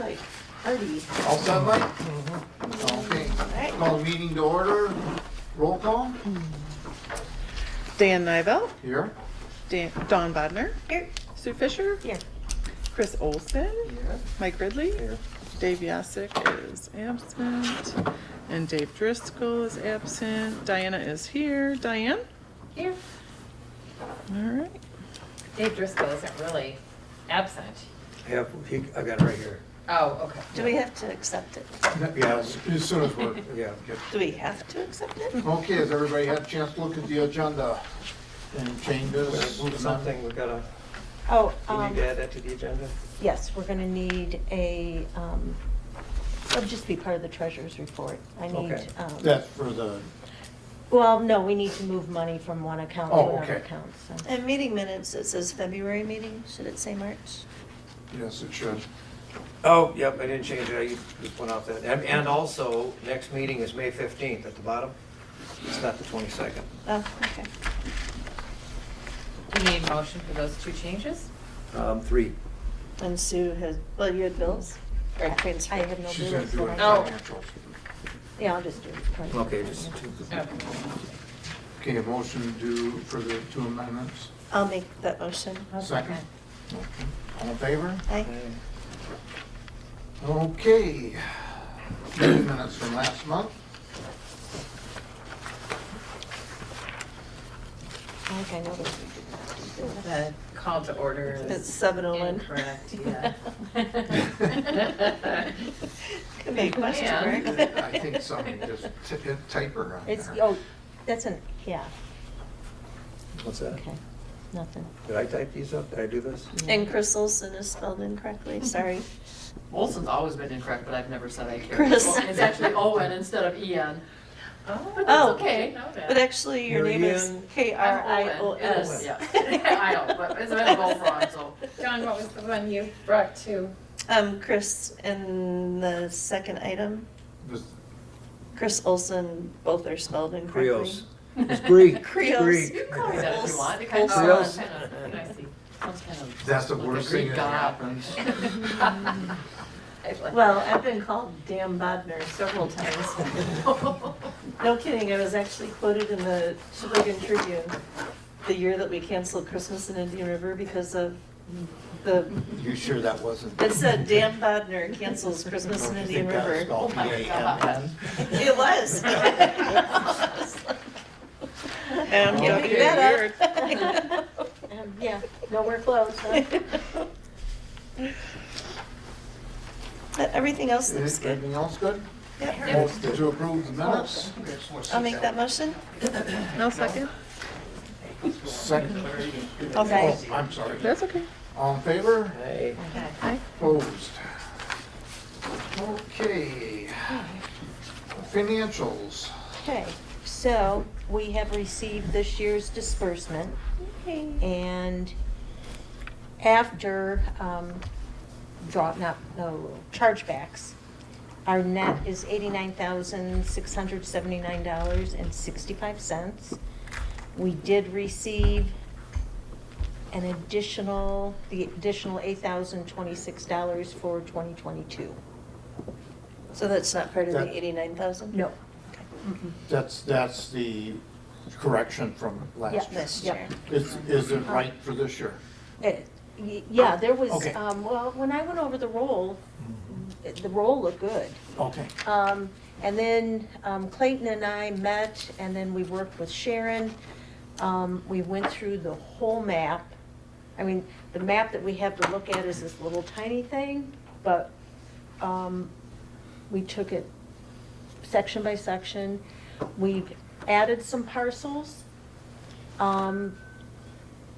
like hearty. All set, Mike? Mm-hmm. Okay. Alright. Call the meeting to order. Roll call. Dan Nivell, Here. Dawn Bodnar, Here. Sue Fisher, Here. Chris Olson, Here. Mike Ridley, Dave Yasick is absent, and Dave Driscoll is absent. Diana is here. Diane? Here. All right. Dave Driscoll isn't really absent. Yeah, I got it right here. Oh, okay. Do we have to accept it? Yeah, as soon as we're. Yeah. Do we have to accept it? Okay, has everybody had a chance to look at the agenda? Any changes? Something, we gotta, Oh, we need to add that to the agenda? yes, we're gonna need a, it'll just be part of the treasurer's report. I need, Okay. That's for the, well, no, we need to move money from one account to Oh, another okay. account, so. And meeting minutes, it says February meeting, should it say March? yes, it should. Oh, yep, I didn't change it, I just went off that. And also, next meeting is May 15th at the bottom. It's not the 22nd. Oh, okay. Do you need a motion for those two changes? 3. And Sue has, well, you had bills? Or transfer? I have no She's gonna bills. do that it I- Oh. financials. Yeah, I'll just do it. Okay, just 2. Okay. Okay, a motion to, for the two amendments. I'll make that motion. Second. Okay. All in favor? Aye. Okay. Meeting minutes from last month. I think I know that we did not do The call to order It's is 7:01. incorrect, yeah. Could be a question Yeah. mark. I think somebody just hit typer on that. It's, there. oh, that's an, yeah, What's that? okay, nothing. Did I type these up? Did I do this? And Chris Olson is spelled incorrectly, sorry. Olson's always been incorrect, but I've never said I care. Chris. It's actually Owen instead of Ian. Oh, But Oh. that's okay. But actually, your name is Marianne. I'm Owen. K-R-I-O-S. Yeah, I know, but it's been both wrong, so. John, what was the one you brought to? Chris, in the second item, This- Chris Olson, both are spelled incorrectly. Creos. It's Greek. Creos. Greek. You can call me that if you want. It kind of Olson. sounds kind of, I see. Sounds kind of. That's the like a worst thing Greek that god. happens. Well, I've been called Dan Bodnar several times. No kidding, I was actually quoted in the Sheboygan Tribune the year that we canceled Christmas in Indian River because of the, You sure that wasn't? It said Dan Bodnar cancels Christmas in Don't you Indian think that's River. spelled Oh my B-A-N-N? It was. And Can't Okay. make that up. yeah, nowhere close, huh? Everything else looks good. Anything else good? Yep. Motion to approve the minutes. I'll make that motion. No second? Second. Okay. Oh, I'm sorry. That's okay. All in favor? Hey. Opposed? Okay. Financials. Okay, so we have received this year's disbursement. And after, chargebacks, our net is $89,679.65. We did receive the additional $8,026 for 2022. So that's not part of That- the 89,000? No. That's the correction from last year. This Yep. year. Is it right for this year? Yeah, there was, Okay. well, when I went over the roll looked good. Okay. And then Clayton and I met, and then we worked with Sharon. We went through the whole map. I mean, the map that we have to look at is this little tiny thing, but we took it section by section. We've added some parcels,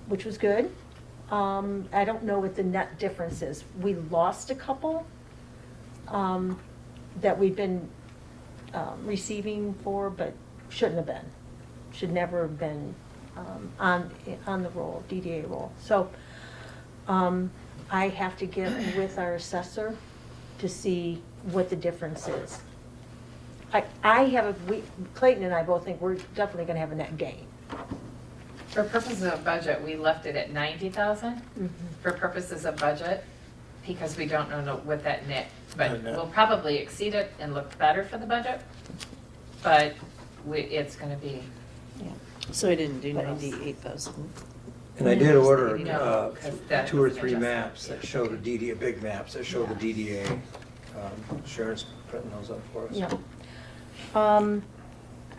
which was good. I don't know what the net difference is. We lost a couple that we've been receiving for, but shouldn't have been. Should never have been on the roll, DDA roll. So I have to get with our assessor to see what the difference is. Clayton and I both think we're definitely gonna have a net gain. For purposes of budget, we left it at 90,000. For purposes of budget, because we don't know what that net, but Net. we'll probably exceed it and look better for the budget. But it's gonna be, So I didn't do 98,000. And I did order No, 'cause that 2 or was 3 adjusted. maps that show the DDA, big maps that show the DDA. Sharon's printing those up for us. Yeah.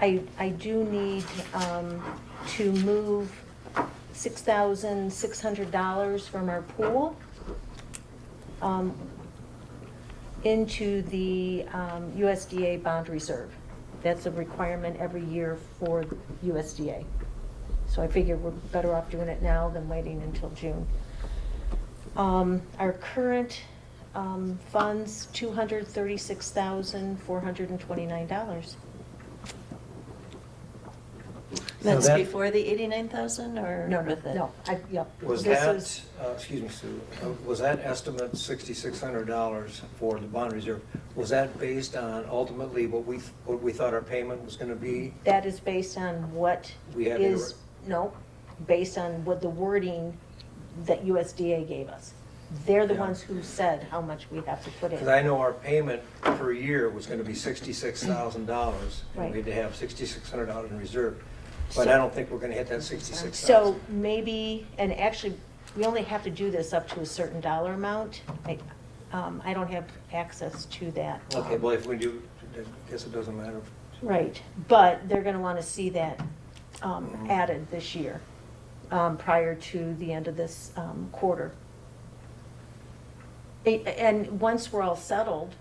I do need to move $6,600 from our pool into the USDA bond reserve. That's a requirement every year for USDA. So I figure we're better off doing it now than waiting until June. Our current funds, $236,429. That's that- before the 89,000 or No, with it? no, yep. Was This that, is- excuse me, Sue, was that estimate $6,600 for the bond reserve, was that based on ultimately what we thought our payment was gonna be? That is based on what We had is, no, based on what the wording that USDA gave us. They're the Yeah. ones who said how much we have to put Because in. I know our payment per year was gonna be $66,000, and we Right. had to have $6,600 in reserve. But So- I don't think we're gonna hit that 66,000. So maybe, and actually, we only have to do this up to a certain dollar amount. I don't have access to that. Okay, well, if we do, I guess it doesn't matter. Right, but they're gonna wanna see that added this year, prior to the end of this quarter. And once we're all settled,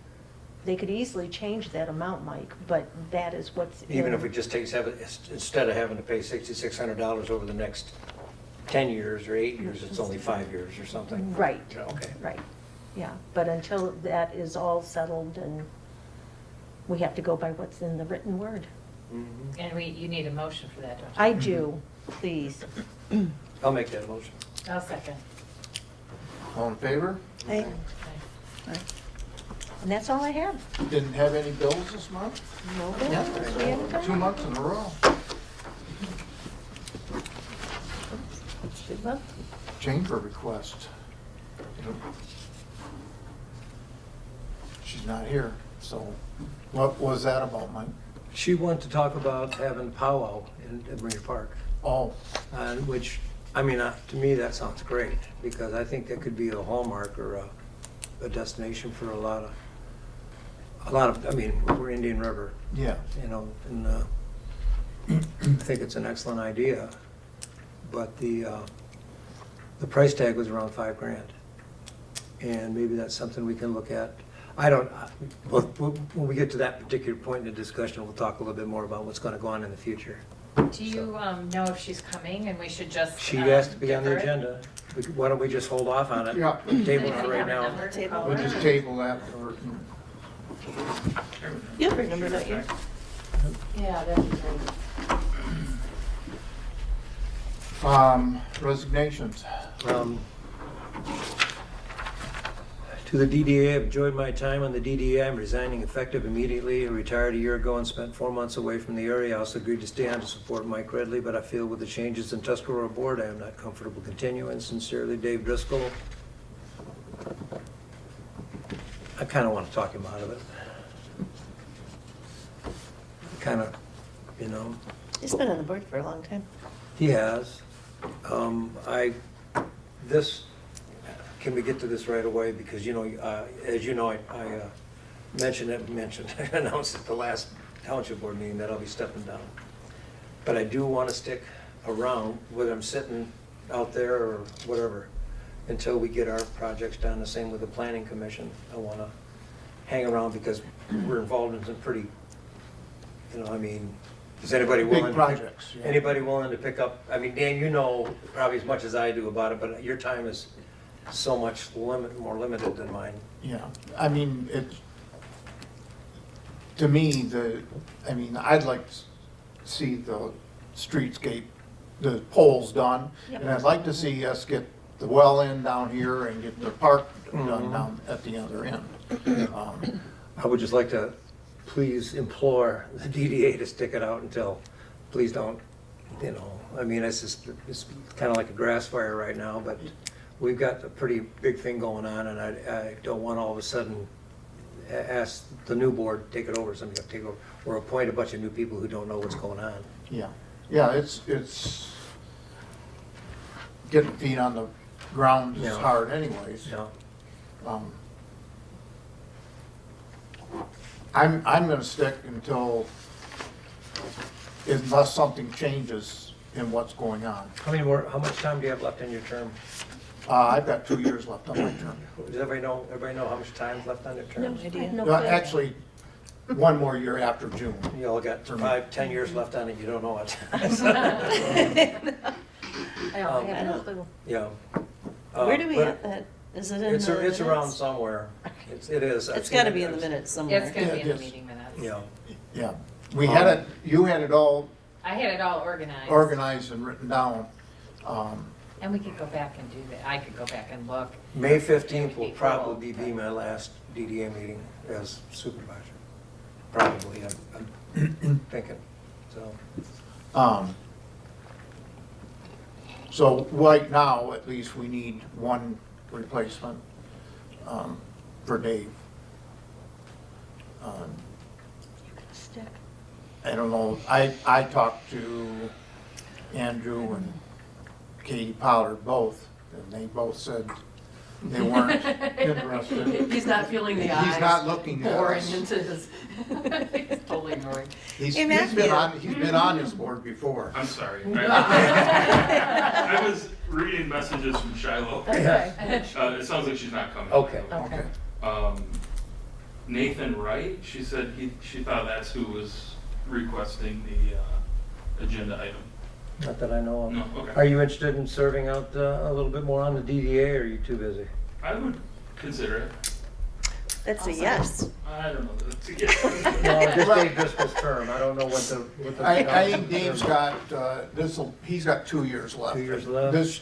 they could easily change that amount, Mike, but that is what's in. Even if we just instead of having to pay $6,600 over the next 10 years or 8 years, it's only 5 years or something. Right, Yeah, okay. right, yeah, but until that is all settled, and we have to go by what's in the written word. Mhm. and you need a motion for that, don't you? I do, please. I'll make that motion. I'll second. All in favor? Hey, Okay. And that's all I have. Didn't have any bills this month? No bills, we haven't done 2 it. months in a row. Good luck. Chamber request. She's not here, so what was that about, Mike? She wanted to talk about having powwow in Marina Park, Oh, which, I mean, to me, that sounds great, because I think that could be a hallmark or a destination for a lot of, I mean, we're Indian River, yeah. you know, and I think it's an excellent idea, but the price tag was around $5,000. And maybe that's something we can look at. Well, when we get to that particular point in the discussion, we'll talk a little bit more about what's gonna go on in the future. Do you know if she's coming and we should just? She has to be on the give her it? agenda. Why don't we just hold off on it? Yeah. Table it Anything right on now. number to Table. call We'll her? just table that for, you remember that year? Yeah, that'd be great. resignations. To the DDA, I've enjoyed my time on the DDA. I'm resigning effective immediately. I retired a year ago and spent 4 months away from the area. I also agreed to stay on to support Mike Redley, but I feel with the changes in Tuscarora board, I am not comfortable continuing. Sincerely, Dave Driscoll. I kind of want to talk him out of it. Kind of, you know. He's been on the board for a long time. He has. Can we get to this right away? Because, you know, as you know, I announced at the last township board meeting that I'll be stepping down. But I do want to stick around, whether I'm sitting out there or whatever, until we get our projects done. The same with the planning commission. I want to hang around because we're involved in some pretty, you know, I mean, is anybody willing? Big projects. yeah. Anybody willing to pick up, I mean, Dan, you know probably as much as I do about it, but your time is so much more limited than mine. Yeah, I mean, to me, I'd like to see the streetscape, the poles done. Yep. And I'd like to see us get the well in down here and get the park done Mhm. down at the other end. I would just like to please implore the DDA to stick it out until, please don't, you know, I mean, it's kind of like a grass fire right now, but we've got a pretty big thing going on, and I don't want all of a sudden ask the new board, take it over, somebody to take over, or appoint a bunch of new people who don't know what's going on. Yeah, yeah, it's getting feet on the ground is Yeah. hard anyways. You know? I'm gonna stick until, unless something changes in what's going on. How much time do you have left in your term? I've got 2 years left on my term. Does everybody know how much time's left on their term? I have no Well, clue. actually, one more year after June. You all got 5-10 years left on it, you don't know it. I have no clue. Yeah. Where do we but have that? Is it in the It's minutes? around somewhere. It is. I've It's seen gotta it. be in the minutes somewhere. It's gonna be in the Yes. meeting minutes. Yeah. Yeah, we had it, you had it all I had it all organized. organized and written down. And we could go back and do that. I could go back and look. May 15th will probably be my last DDA meeting as supervisor. Probably, I'm thinking, so. So right now, at least, we need one replacement for Dave. Stick. I don't know, I talked to Andrew and Katie Pollard both, and they both said they weren't interested. He's not feeling the eyes. He's not looking at Boring us. into his, he's totally ignoring. He's Hey, been Matthew. on this board before. I'm sorry. I was reading messages from Shiloh. Okay. It sounds like she's not coming. Okay. Okay. Nathan Wright, she said she thought that's who was requesting the agenda item. Not that I know of. No, okay. Are you interested in serving out a little bit more on the DDA, or are you too busy? I would consider it. That's a yes. I don't know. That's a yes. No, just Dave Driscoll's term, I don't know what the. I think Dave's got, he's got 2 years left. 2 years left? This,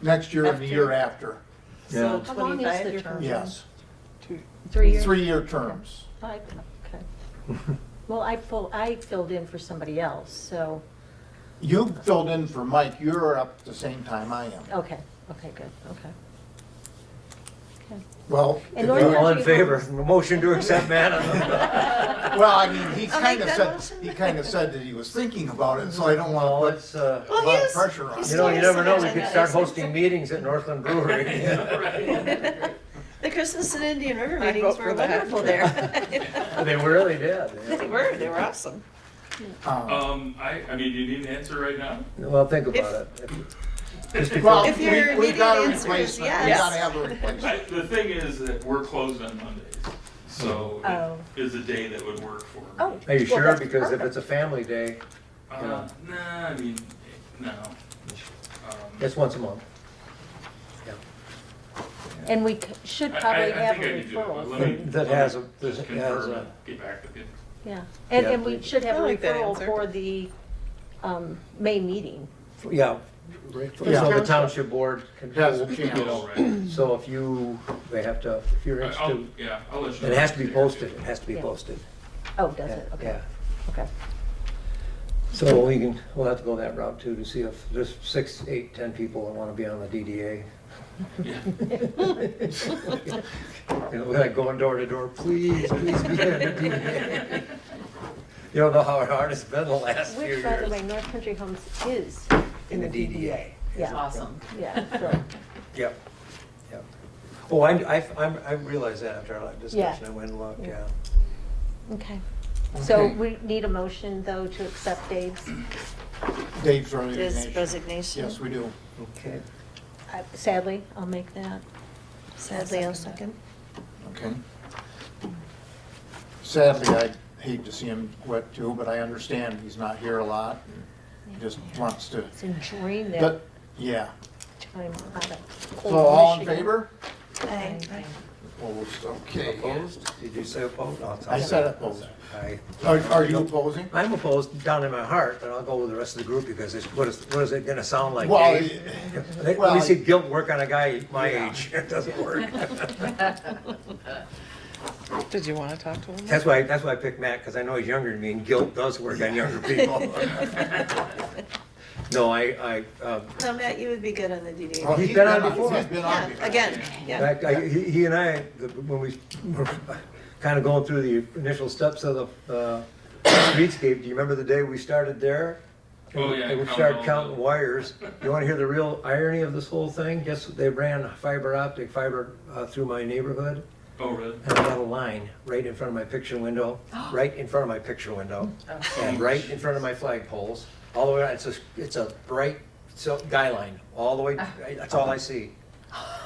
next year and the year after, So Yeah. How long is 25 the year term? yes. 3 years? 3-year terms. 5, okay. Well, I filled in for somebody else, so, You filled in for Mike, you're up at the same time I am. okay, good, okay. Okay. Well, And if North you- All in favor, motion to accept Matt? well, I mean, he I'll kind make of that said, motion. he kind of said that he was thinking about it, so I don't Well, want to it's, put Well, a lot of he's- pressure on he's him. you never know, we Yes, could yes. start hosting meetings at Northland Brewery. The Christmas and Indian River I meetings vote were for that. wonderful there. They really did. They were awesome. I mean, you need an answer right now? Well, think about it. Well, If your we got a immediate answer is replacement, we yes. gotta have a replacement. The thing is that we're closed on Mondays, so Oh. it is a day that would work for me. Oh. Are you well, sure? that's Because if perfect. it's a family day, Nah, I mean, no. it's once a month. Yeah. And we should probably I have think a I can do it, but referral. let me- That has a, Just has confirm a, and get back with you. Yeah, Yeah, and we please. should have I a like that referral answer. for the May meeting. yeah. Yeah. So the township board can, Has a you chance. know, Right. so if you're interested, Yeah, I'll let you know. it has to be posted, it has to be Yeah. posted. Oh, does it? Okay, Yeah. okay. So we'll have to go that route too, to see if there's 6, 8, 10 people that want to be on the DDA. Yeah. You know, we're like going door to door, please be on the DDA. You don't know how hard it's been the last few Which, by the years. way, North Country Homes is In the DDA. Yeah, Awesome. yeah, so, Yep, yep. Oh, I realized that after our discussion, Yeah. I went and looked, Yeah. yeah. okay. So Okay. we need a motion, though, to accept Dave's. Dave's His resignation. resignation. Yes, we do. Okay. Sadly, I'll make that. Sadly, I'll second. Okay. Sadly, I'd hate to see him quit too, but I understand he's not here a lot and he just wants to. It's enjoying that But, yeah. time out of So cold all in Michigan. favor? Aye. Opposed, okay. Opposed? Did you say opposed? No, it's- I said opposed. I- Are you opposing? I'm opposed down in my heart, but I'll go with the rest of the group because what is it gonna sound like, Well, Dave? Let well, me see guilt work on a guy my Yeah. age. It doesn't work. Did you want to talk to him? That's why I picked Matt, because I know he's younger than me, and guilt does work on younger people. No, No, Matt, you would be good on the DDA. Well, He's been on before. He's been on Yeah, before. again, in yeah. fact, he and I, when we were kind of going through the initial steps of the streetscape, do you remember the day we started there? Oh, yeah, And we counting started all counting the- wires. You want to hear the real irony of this whole thing? Guess they ran optic fiber through my neighborhood, Oh, really? and I got a line right in front of my picture window, right in front of my picture window, and right in front of my flagpoles, all the way. It's a bright guy line all the way. That's all I see.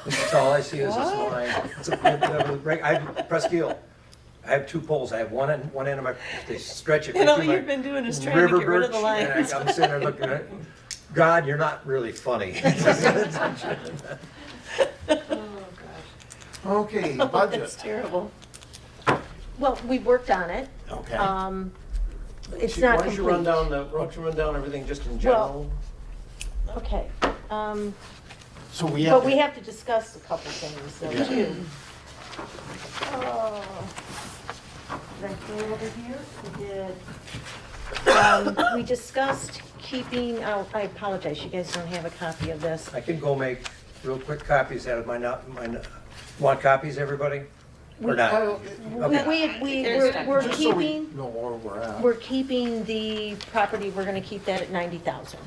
That's all I see is this line. It's I have Presqu'île. I have two poles. I have one end of my. They stretch it. And all right through you've my been doing is trying to river get rid of the birch, and lines. I'm sitting there looking at it. God, you're not really funny. Okay, That's budget. terrible. Well, we worked on it. Okay. It's not Why don't you run complete. down everything just in Well, general? Okay, So we have. but we have to discuss a couple things though, Yeah. too. Oh, did I go over here? We did. We discussed keeping, oh, I apologize, you guys don't have a copy of this. I can go make real quick copies out of my, want copies, everybody? Or not? Okay. We're Just so we keeping, know where we're at. we're keeping the property, we're gonna keep that at 90,000.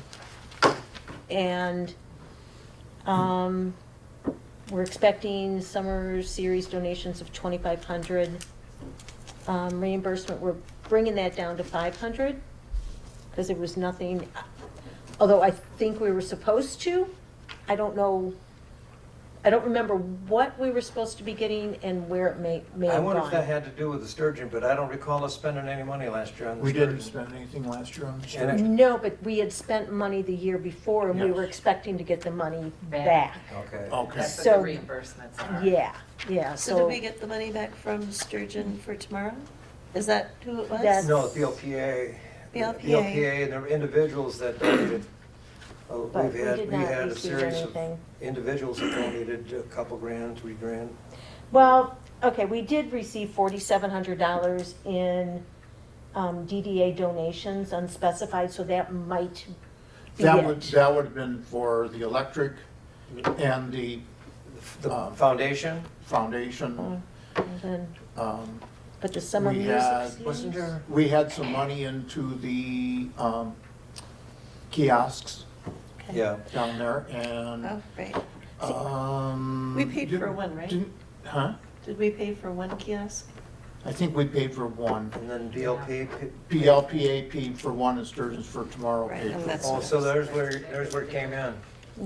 And, we're expecting summer series donations of 2,500. Reimbursement, we're bringing that down to 500, because there was nothing, although I think we were supposed to. I don't know, I don't remember what we were supposed to be getting and where it may I have wonder if that gone. had to do with the sturgeon, but I don't recall us spending any money last year on the We sturgeon. didn't spend anything last year on the And sturgeon. No, but we had spent money the year before, and we Yes. were expecting to get the money Back. back. Okay. Okay. That's what So- the reimbursements are. Yeah, yeah, So did we get the money back from Sturgeon for tomorrow? Is that who it was? That's- No, the LPA. The LPA. The LPA and the individuals that donated. But we did We not had a receive series of anything. individuals that donated a couple grand, $3,000. Well, okay, we did receive $4,700 in DDA donations, unspecified, so that might be That it. would have been for the electric and the The foundation. foundation, And then- Um, But the summer We music had- series? wasn't there? We had some money into the kiosks Okay. Yeah. down there and, Oh, right. We paid for one, right? Huh? Did we pay for one kiosk? I think we paid for one. And then BLP. PLPA paid for one and Sturgeon's for tomorrow Right, paid and for that's- one. Oh, so there's where it came in.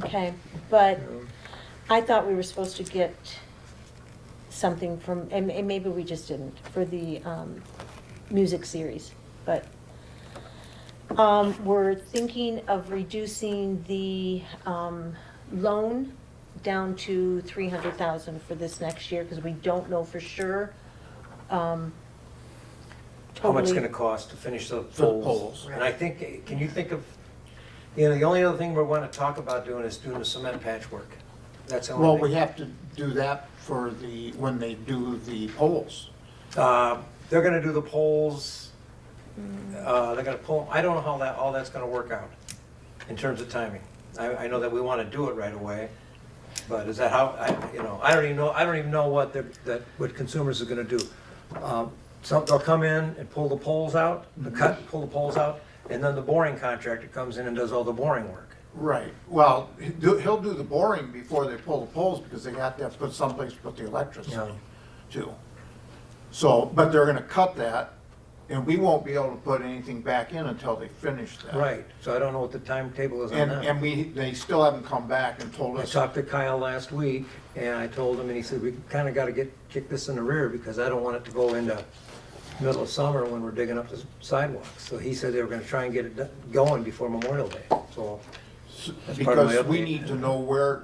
Okay, but I thought we were supposed to get something from, and maybe we just didn't, for the music series, but we're thinking of reducing the loan down to 300,000 for this next year, because we don't know for sure. How much it's Totally. gonna cost to finish the For the poles. poles. And I think, can you think of, the only other thing we wanna talk about doing is doing the cement patchwork. That's the Well, only we thing. have to do that for when they do the poles. They're gonna do the poles, they're gonna pull, I don't know how all that's gonna work out in terms of timing. I know that we wanna do it right away, but is that how, I don't even know what what consumers are gonna do. They'll come in and pull the poles out, pull the poles out, and then the boring contractor comes in and does all the boring work. Right, well, he'll do the boring before they pull the poles, because they have to put someplace to put the electricity Yeah. too. So, but they're gonna cut that, and we won't be able to put anything back in until they finish that. Right, so I don't know what the timetable is on And, that. and they still haven't come back and told I us. talked to Kyle last week, and I told him, and he said, we kinda gotta kick this in the rear, because I don't want it to go into middle of summer when we're digging up the sidewalks. So he said they were gonna try and get it going before Memorial Day, so. That's part of my Because we update. need to know where,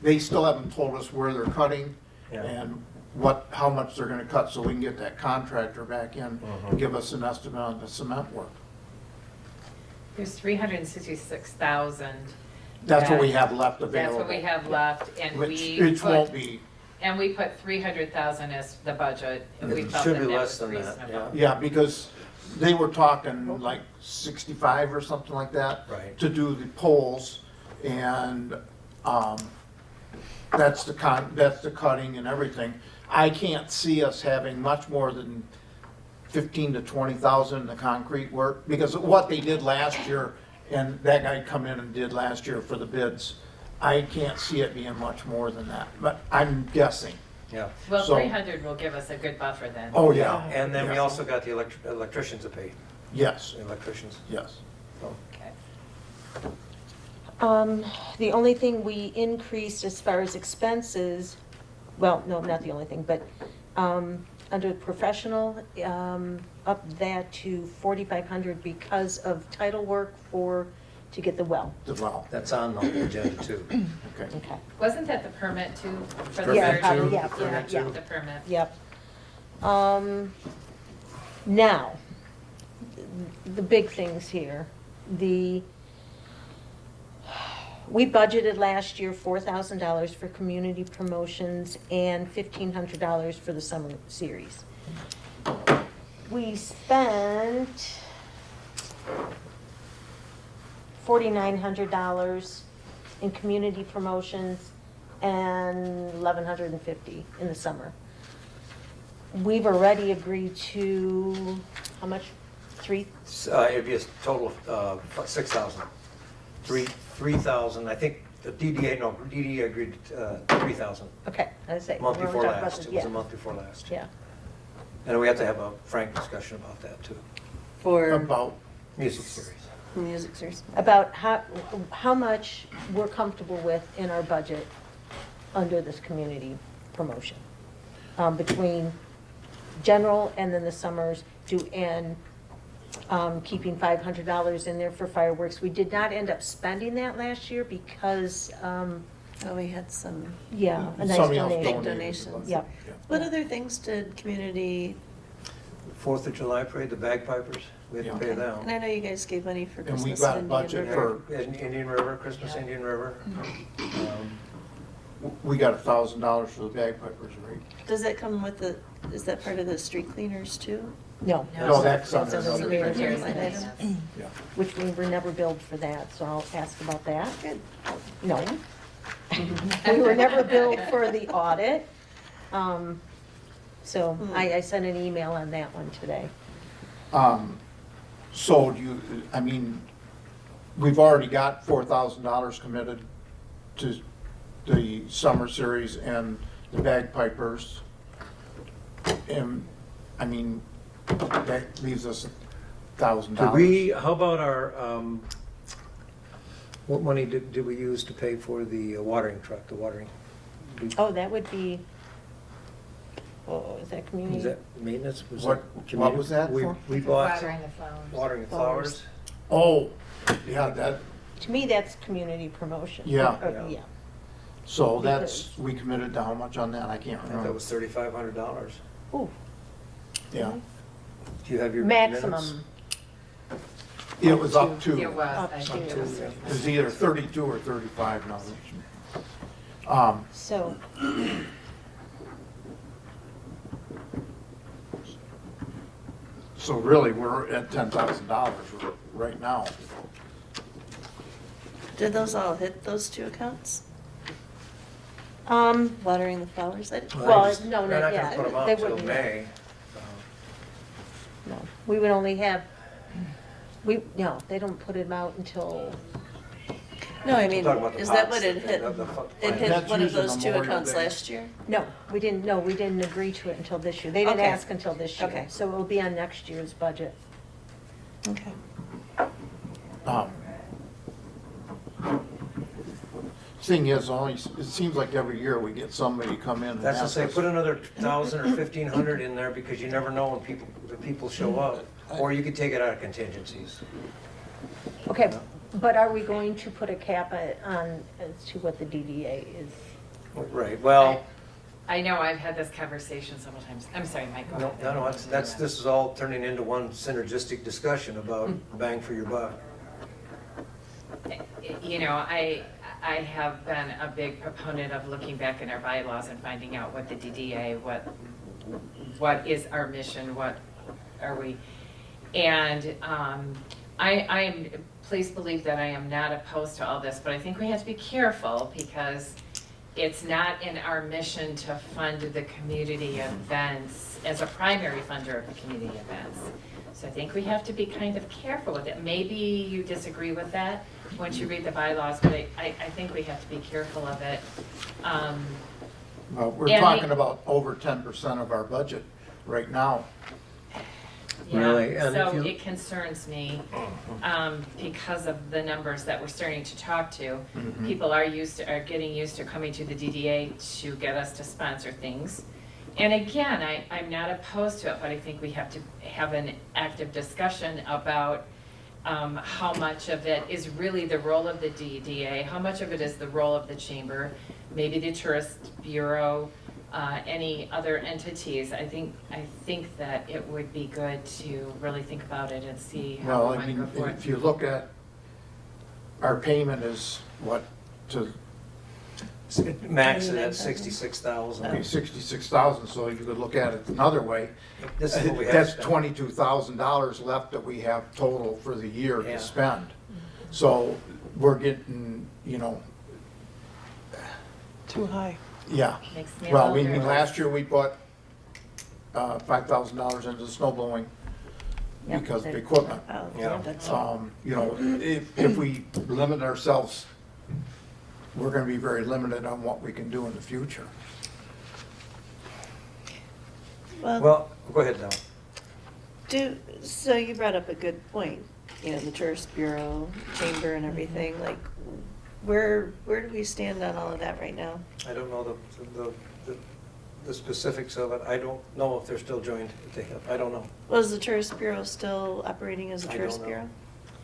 they still haven't told us where they're cutting Yeah. and how much they're gonna cut, so we can get that contractor back in and give us an estimate on the cement work. There's 366,000. That's what we have left That's available. what we have left, and Which won't be, and we put 300,000 as the budget, and we It felt should that be that less was than that, reasonable. yeah, because they were talking like 65 or something like that. Right. To do the poles, and, that's the cutting and everything. I can't see us having much more than 15 to 20,000 in the concrete work, because of what they did last year, and that guy come in and did last year for the bids, I can't see it being much more than that, but I'm guessing. Yeah. Well, So- 300 will give us a good buffer then. Oh, yeah. And then we Yeah. also got the electricians to pay, Yes, the electricians. yes. Okay. The only thing we increased as far as expenses, well, no, not the only thing, but, under professional, up that to 4,500 because of title work to get the well. Well, That's on the agenda too. okay. Okay. Wasn't that the permit too? For the Permit fire too, chief? yeah, permit yeah. too. The permit. Yep. Now, the big things here, we budgeted last year $4,000 for community promotions and $1,500 for the summer series. We spent $4,900 in community promotions and $1,150 in the summer. We've already agreed to, how much? It'd be a total of 6,000. 3,000, I think the DDA agreed 3,000. Okay, I say. Month we're before talking about last, the- it was a yeah, month before last. Yeah, And we have to have a frank discussion about that too. For About, Music series. music series. about how much we're comfortable with in our budget under this community promotion. Between general and then the summers, keeping $500 in there for fireworks. We did not end up spending that last year because, Oh, we had some yeah, a nice somebody else donation. big donated. donations. Yep. What other things did community, 4th of July parade, the bagpipers, we had to pay and them. I know you guys gave money for And we Christmas got a in budget Indian River. for, Indian River, Christmas Indian River. we got $1,000 for the bagpipers, right? Does that come with is that part of the street cleaners too? No. No, that's That's under under another- repairs line and item. maintenance, Yeah. which we were never billed for that, so I'll ask about that. Good. No. We were never billed for the audit. So I sent an email on that one today. So we've already got $4,000 committed to the summer series and the bagpipers. And, that leaves us $1,000. How about our, what money did we use to pay for the watering truck, the watering? Oh, that would be, is that Is community? that maintenance? What was that We for? we bought Watering the flowers. watering the Flowers. flowers. Oh, yeah, that, To me, that's community promotion. Yeah. Yeah. so we committed to how much on that? I can't I think that remember. was $3,500. Ooh, Yeah, Do you have your minutes? maximum. it was up to. It was, Up I to- think it was. It was either 32 or 35 now. So, So really, we're at $10,000 right now. Did those all hit those two accounts? Watering the flowers? I didn't. Well, They just- no, they're not not gonna yet. put 'em up They till wouldn't May. no, we would only have, no, they don't put it out until, No, I mean, Talking about the is that pots, what it hit? It hit That's one of usually those two Memorial accounts Day. last year? no, we didn't agree to it until this year. They didn't Okay. ask until this year. Okay. So it will be on next year's budget. Okay. Um, Thing is, it seems like every year we get somebody come in and That's to ask say, us. put another 1,000 or 1,500 in there because you never know when people show up. Or you could take it out of contingencies. Okay, but are we going to put a cap on as to what the DDA is? Right, well, I know I've had this conversation several times. I'm sorry, Mike, go ahead. no, this is all turning into one synergistic discussion about bang for your buck. You know, I have been a big proponent of looking back in our bylaws and finding out what the DDA, what is our mission, what are we, And please believe that I am not opposed to all this, but I think we have to be careful because it's not in our mission to fund the community events as a primary funder of the community events. So I think we have to be kind of careful with it. Maybe you disagree with that once you read the bylaws, but I think we have to be careful of it. Well, we're And talking the- about over 10% of our budget right now. Really? Yeah, And so if you- it concerns me, because of the numbers that we're starting to talk to. People are getting used to coming to the DDA to get us to sponsor things. And again, I'm not opposed to it, but I think we have to have an active discussion about how much of it is really the role of the DDA, how much of it is the role of the chamber, maybe the tourist bureau, any other entities. I think that it would be good to really think about it and see how Well, we I want to go mean, forward. if you look at, our payment is what, to Max it at 66,000. okay, 66,000, so you could look at it another way. This is what we have That's spent. $22,000 left that we have total for the year Yeah. to spend. So we're getting, Too high. yeah. Makes me a Well, little we nervous. last year we put $5,000 into the snow blowing Yep. because of the equipment. Oh, Yeah. that's, If we limit ourselves, we're gonna be very limited on what we can do in the future. Well, go ahead, Del. so you brought up a good point, the tourist bureau, chamber and everything, like, where do we stand on all of that right now? I don't know the specifics of it. I don't know if they're still joined at the hip. I don't know. Was the tourist bureau still operating as a I don't tourist know. bureau?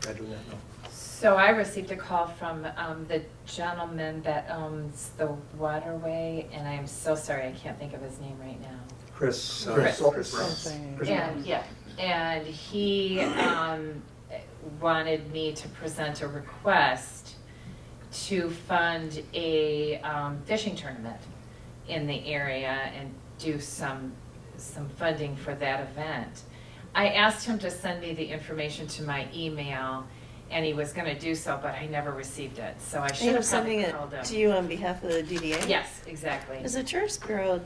I do not know. So I received a call from the gentleman that owns the waterway, and I am so sorry, I can't think of his name right now. Chris. Chris. Something. And, yeah, and he wanted me to present a request to fund a fishing tournament in the area and do some funding for that event. I asked him to send me the information to my email, and he was gonna do so, but I never received it, so I should He have was sending probably it called him. to you on behalf of the DDA? Yes, exactly. Because the tourist bureau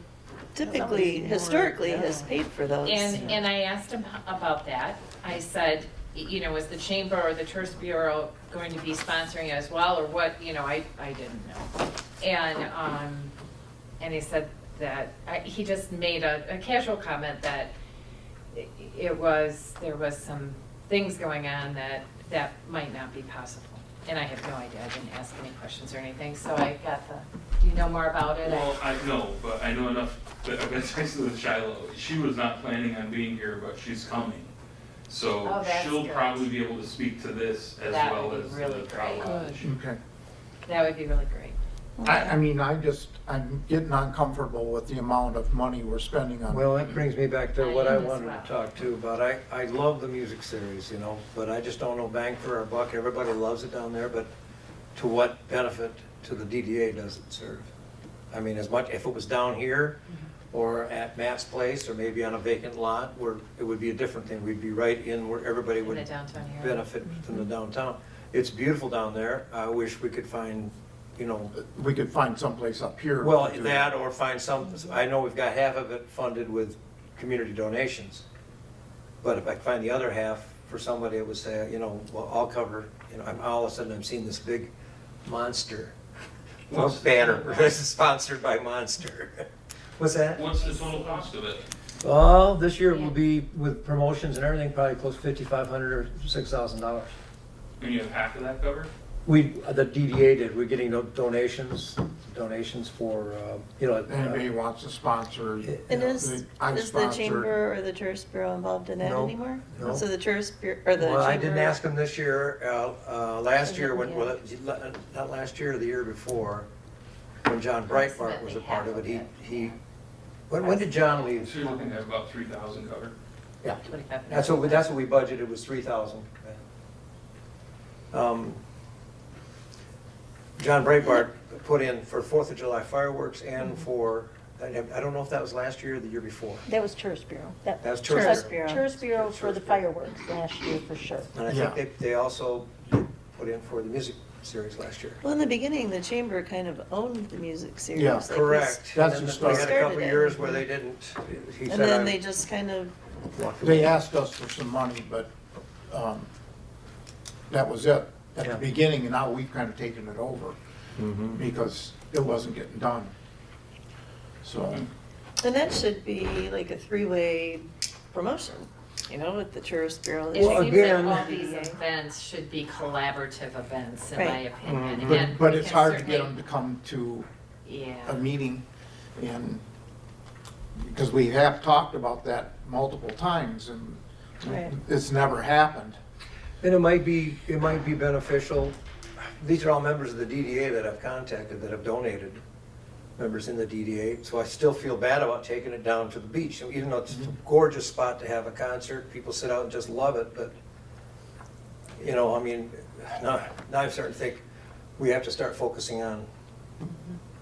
typically, Something more, historically, yeah. has paid for those. And I asked him about that. I said, is the chamber or the tourist bureau going to be sponsoring it as well, or what, I didn't know. And he said that, he just made a casual comment that there was some things going on that might not be possible. And I have no idea, I didn't ask any questions or anything, so I got do you know more about it? Well, I know, but I know enough, that I've been texting with Shiloh. She was not planning on being here, but she's coming. So Oh, that's she'll good. probably be able to speak to this as That well would be as really the travel great. issue. Okay. That would be really great. I'm getting uncomfortable with the amount of money we're spending on. Well, that brings me back to I what I am as wanted well. to talk to about. I love the music series, but I just don't know bang for our buck. Everybody loves it down there, but to what benefit to the DDA does it serve? I mean, as much, if it was down here or at Matt's place or maybe on a vacant lot, where it would be a different thing. We'd be right in where everybody In the would downtown area. benefit from the downtown. It's beautiful down there. I wish we could find, We could find someplace up here. well, to do that or find some, I know we've got half of it funded with community donations. But if I could find the other half for somebody that would say, well, I'll cover, all of a sudden I'm seeing this big monster banner, this is sponsored by Monster. What's that? What's the total cost of it? Well, this year will be with promotions and everything, probably close to $5,500 or $6,000. And you have half of that covered? The DDA did, we're getting donations for, Anybody who wants to sponsor. And is I the sponsored- chamber or the tourist bureau involved in that No, anymore? no. So the tourist bureau, or the chamber? Well, I didn't ask him this year, last year, Yeah. not last year or the year before, when John Breitbart was a part of it, when did John leave? So you're looking at about 3,000 covered? Yeah, 25. that's what we budgeted, was 3,000. John Breitbart put in for 4th of July fireworks and for I don't know if that was last year or the year before. That was Tourist Bureau. That was Tourist Tourist Bureau. Tourist Bureau for the Tourist Bureau. fireworks last year, for sure. And I Yeah. think they also put in for the music series last year. Well, in the beginning, the chamber kind of owned the music series. Yeah. like Correct. this. That's And who then we had a started couple it. years where they didn't. He And said, then I they just kind of, walked They away. asked us for some money, but that was it at Yeah. the beginning, and now we've kind of taken it over Mhm. because it wasn't getting done. So, and that should be like a three-way promotion, you know, with the Tourist Bureau. the It Well, seems chamber, that again- all and the these DDA. events should be collaborative events, in my Right. opinion. Mhm. Again, but we it's can hard to get certainly- them to come to a Yeah, meeting, and, because we have talked about that multiple times, and Right. it's never happened. And it might be beneficial. These are all members of the DDA that I've contacted that have donated, members in the DDA. So I still feel bad about taking it down to the beach. Even though it's a gorgeous spot to have a concert, people sit out and just love it, but, you know, I mean, now I'm starting to think we have to start focusing on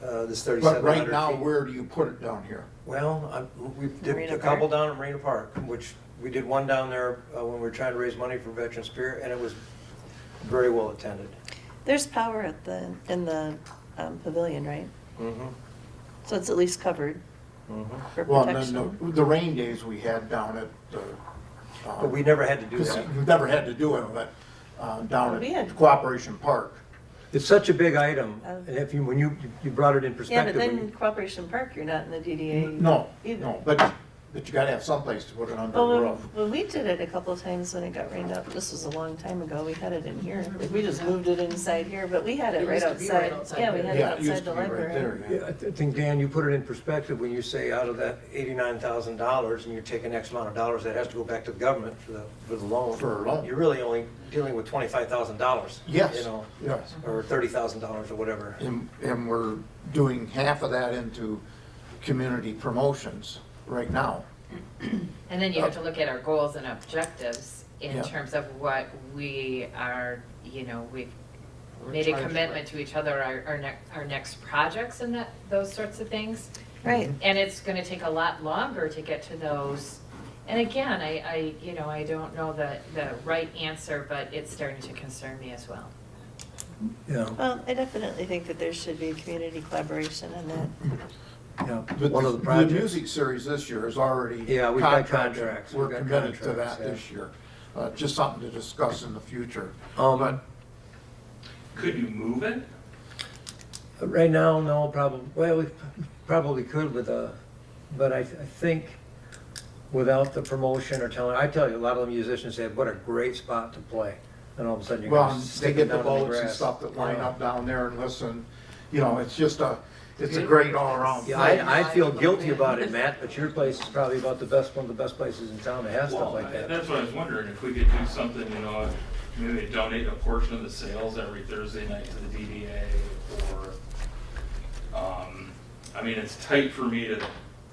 this But 3,700 right now, feet. where do you put it down here? Well, we did Marina a couple Park. down at Marina Park, which we did one down there when we were trying to raise money for Veteran Spirit, and it was very well attended. There's power in the pavilion, right? Mm-hmm, So it's at least covered mm-hmm. for Well, and protection. then the rain days we had down at the. But we never had to do Because that. we've never had to do it, but down We at had- Cooperation Park. It's such a big item, and if you, when you brought it in Yeah, but perspective. when then you- Cooperation Park, you're not in the DDA. No, either. no, but you gotta have someplace to put it under Well, the when, roof. when we did it a couple of times when it got rained out, this was a long time ago, we had it in here. Like, we just moved it inside here, but we had it It right used to be right outside. outside Yeah, we here. had it Yeah, it used outside to the be right library. there, yeah. Yeah, I think, Dan, you put it in perspective when you say out of that $89,000 and you're taking X amount of dollars, that has to go back to the government for the loan. For a loan. You're really only dealing with $25,000. Yes, You know, yes. or $30,000 or whatever. And we're doing half of that into community promotions right now. and then you have to look at our goals and objectives in Yeah. terms of what we are, you know, we've made a charged commitment to each other, our next projects and that, those sorts of things. Right. And it's gonna take a lot longer to get to those. And again, you know, I don't know the right answer, but it's starting to concern me as well. Yeah, Well, I definitely think that there should be community collaboration on that. yeah. But One of the the projects. music series this year is already. Yeah, we've got contracted. contracts. We're We've got committed to contracts, that yeah. this year. Just something to discuss in the future. But Could you move it? right now, no, probably, well, we probably could with but I think without the promotion or I tell you, a lot of the musicians say, what a great spot to play. And all of a sudden you're Well, going to they stick get it the down in the boats and grass. stuff that line Yeah. up down there and listen, you know, it's just it's a great all-around. Yeah, I feel guilty about it, Matt, but your place is probably about one of the best places in town to have stuff Well, like that. that's what I was wondering, if we could do something, you know, maybe donate a portion of the sales every Thursday night to the DDA, or, I mean, it's tight for me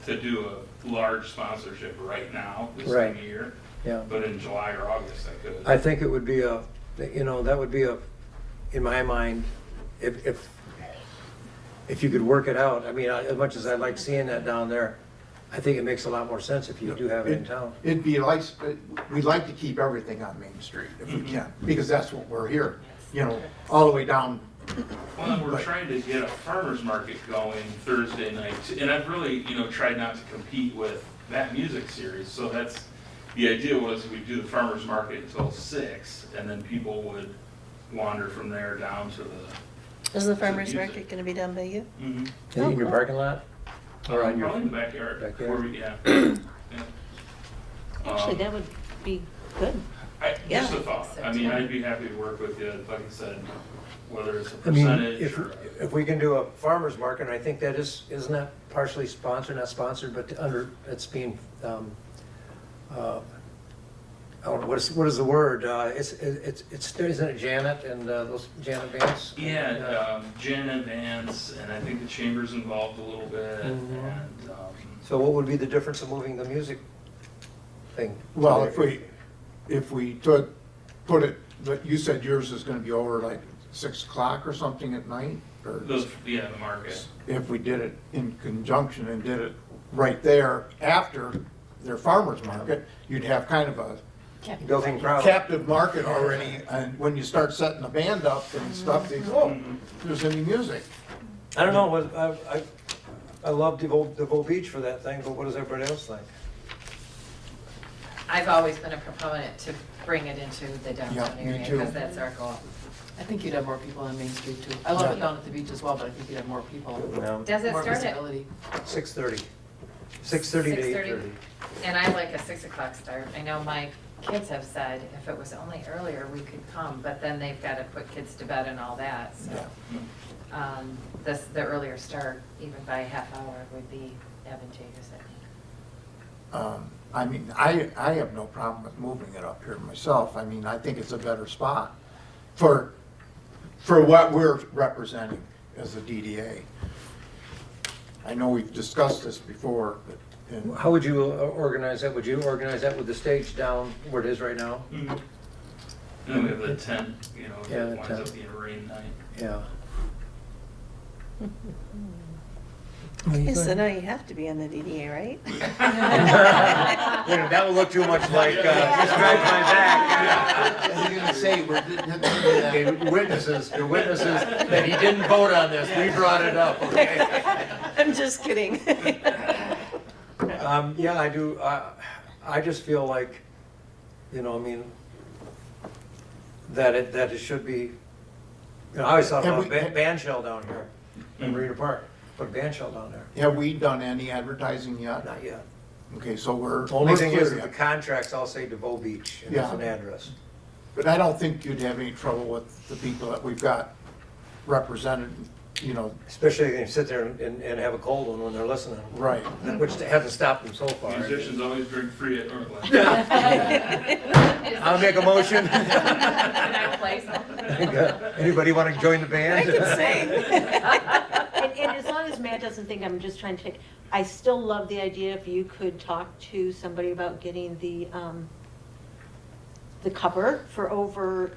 to do a large sponsorship right now, this time Right. of year, Yeah. but in July or August I could. I think it would be that would be in my mind, if you could work it out. I mean, as much as I like seeing that down there, I think it makes a lot more sense if you do have it in town. It'd be like, we'd like to keep everything on Main Street if we can, because that's what we're here, you know, all the way down. Well, and we're trying to get a farmer's market going Thursday nights, and I've really, you know, tried not to compete with that music series, so the idea was we'd do the farmer's market until 6, and then people would wander from there down to the. Is the farmer's music. market gonna be done by you? Mhm. In your parking lot? Or on your? Probably in the backyard. Backyard? Where we, yeah. Yeah. Actually, that would be good. Just a Yeah. thought, I mean, I'd be happy to work with you, like I said, whether it's a I mean, percentage or. if we can do a farmer's market, and I think that isn't that partially sponsored, not sponsored, but it's being, I don't know, what is the word? Isn't it Janet and those Janet Vance? Yeah, Janet Vance, and I think the chamber's involved a little bit, Mhm. and, So what would be the difference of moving the music thing? Well, if we put it, but you said yours is gonna be over like 6 o'clock or something at night? or Those, yeah, the market. if we did it in conjunction and did it right there after their farmer's market, you'd have kind of a Building crowd. captive market already, and when you start setting the band up and stuff, they go, oh, there's any music. I don't know, I love DeVoe Beach for that thing, but what does everybody else think? I've always been a proponent to bring it into the downtown Yeah, me area, too. because that's our goal. I think you'd have more people on Main Street too. I love it down at the beach as well, but I think you'd have more people. Does it More start at, visibility. 6:30. 6:30 to 8:30. and I like a 6 o'clock start. I know my kids have said if it was only earlier, we could come, but then they've got to put kids to bed and all that, so. The earlier start, even by a half hour, would be advantageous, I think. I mean, I have no problem with moving it up here myself. I mean, I think it's a better spot for what we're representing as a DDA. I know we've discussed this before, but, and How would you organize that? Would you organize that with the stage down where it is right now? And then we have the tent, you know, Yeah, the that winds tent. up being a rain night. Yeah. Okay, so now you have to be on the DDA, right? That would look too much like, just scratch my back. I was gonna say, we're, Okay, your witnesses that he didn't vote on this, we brought it up, okay? I'm just kidding. Yeah, I do, I just feel like, you know, I mean, that it should be, you know, I always thought Have about we- band shell down here in Marina Park, put a band shell down there. have we done any advertising yet? Not yet. Okay, so we're. Only we're thing clear is, that yet. the contracts all say DeVoe Beach, and that's Yeah. an address. But I don't think you'd have any trouble with the people that we've got represented, you know, Especially if they sit there and have a cold one when they're listening. right. Which hasn't stopped them so far. Musicians always drink free at Northland. I'll make a motion. Can I play something? Anybody want to join the I band? can sing. And as long as Matt doesn't think I'm just trying to pick, I still love the idea if you could talk to somebody about getting the cover for over,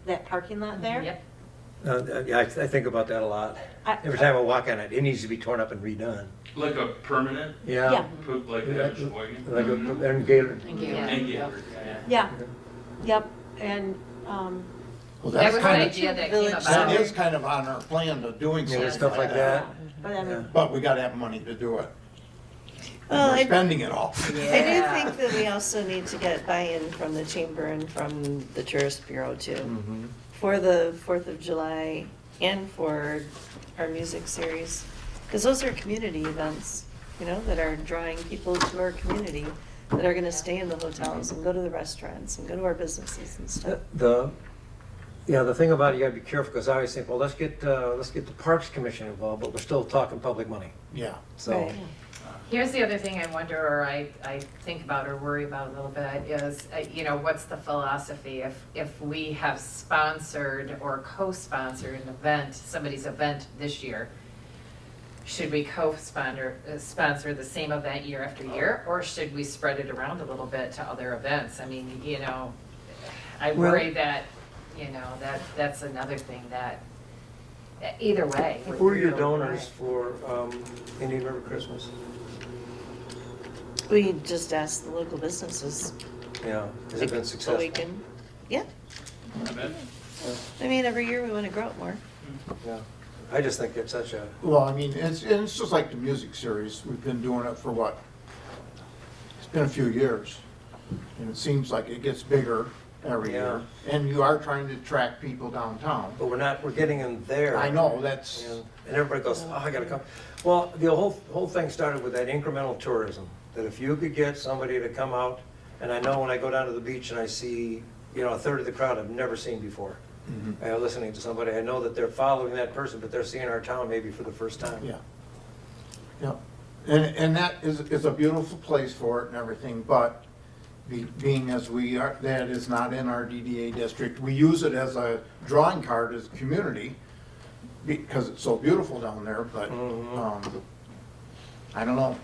that parking lot there. Yep. Yeah, I think about that a lot. Every time I walk on it, it needs to be torn up and redone. Like a permanent, Yeah. put like that Sheboygan. Like a, and Gator. And Gator. And Yeah. Gator, yeah. Yeah, yep, and, Well, That that's was an kind of, idea that came Village that about. is kind of on our plan to doing Yeah, something stuff like that. but I mean, But we gotta have money to do it. Well, We're I spending it all. I do think that we also need to get buy-in from the chamber and from the tourist bureau too. Mhm. For the 4th of July and for our music series. Because those are community events, you know, that are drawing people to our community, that are gonna stay in the hotels and go to the restaurants and go to our businesses and stuff. The thing about it, you gotta be careful, because I always think, well, let's get the Parks Commission involved, but we're still talking public money, Yeah. so. Right. Here's the other thing I wonder, or I think about or worry about a little bit is, you know, what's the philosophy? If we have sponsored or co-sponsored an event, somebody's event this year, should we sponsor the same event year after year? Or should we spread it around a little bit to other events? I mean, you know, I worry that, you know, that's another thing that, either way. Who are your donors for Indian River Christmas? We just asked the local businesses. Yeah, has it been So successful? we can, yeah, I bet. I mean, every year we wanna grow it more. Yeah, I just think it's such a, Well, I mean, it's just like the music series. We've been doing it for what? It's been a few years. And it seems like it gets bigger every year. And you are trying to attract people downtown. but we're getting in there. I know, that's, And everybody goes, oh, I gotta come. Well, the whole thing started with that incremental tourism, that if you could get somebody to come out, and I know when I go down to the beach and I see, you know, a third of the crowd I've never seen before. Listening to somebody, I know that they're following that person, but they're seeing our town maybe for the first time. yeah. Yep. And that is a beautiful place for it and everything, but being as we are, that is not in our DDA district. We use it as a drawing card as a community because it's so beautiful down there, but, I don't know.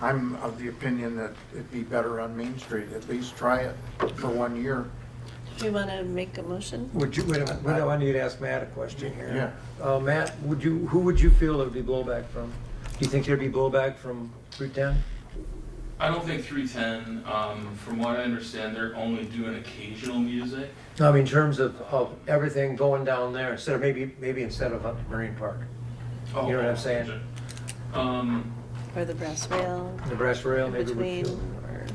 I'm of the opinion that it'd be better on Main Street. At least try it for 1 year. Do you want to make a motion? Would you, wait a minute, I need to ask Matt a question here. Yeah. Matt, who would you feel there would be blowback from? Do you think there'd be blowback from 310? I don't think 310, from what I understand, they're only doing occasional music. No, I mean, in terms of everything going down there, instead of maybe instead of up at Marine Park. Oh, You know what I'm saying? Or the brass rail The brass rail, in maybe would between? feel. Or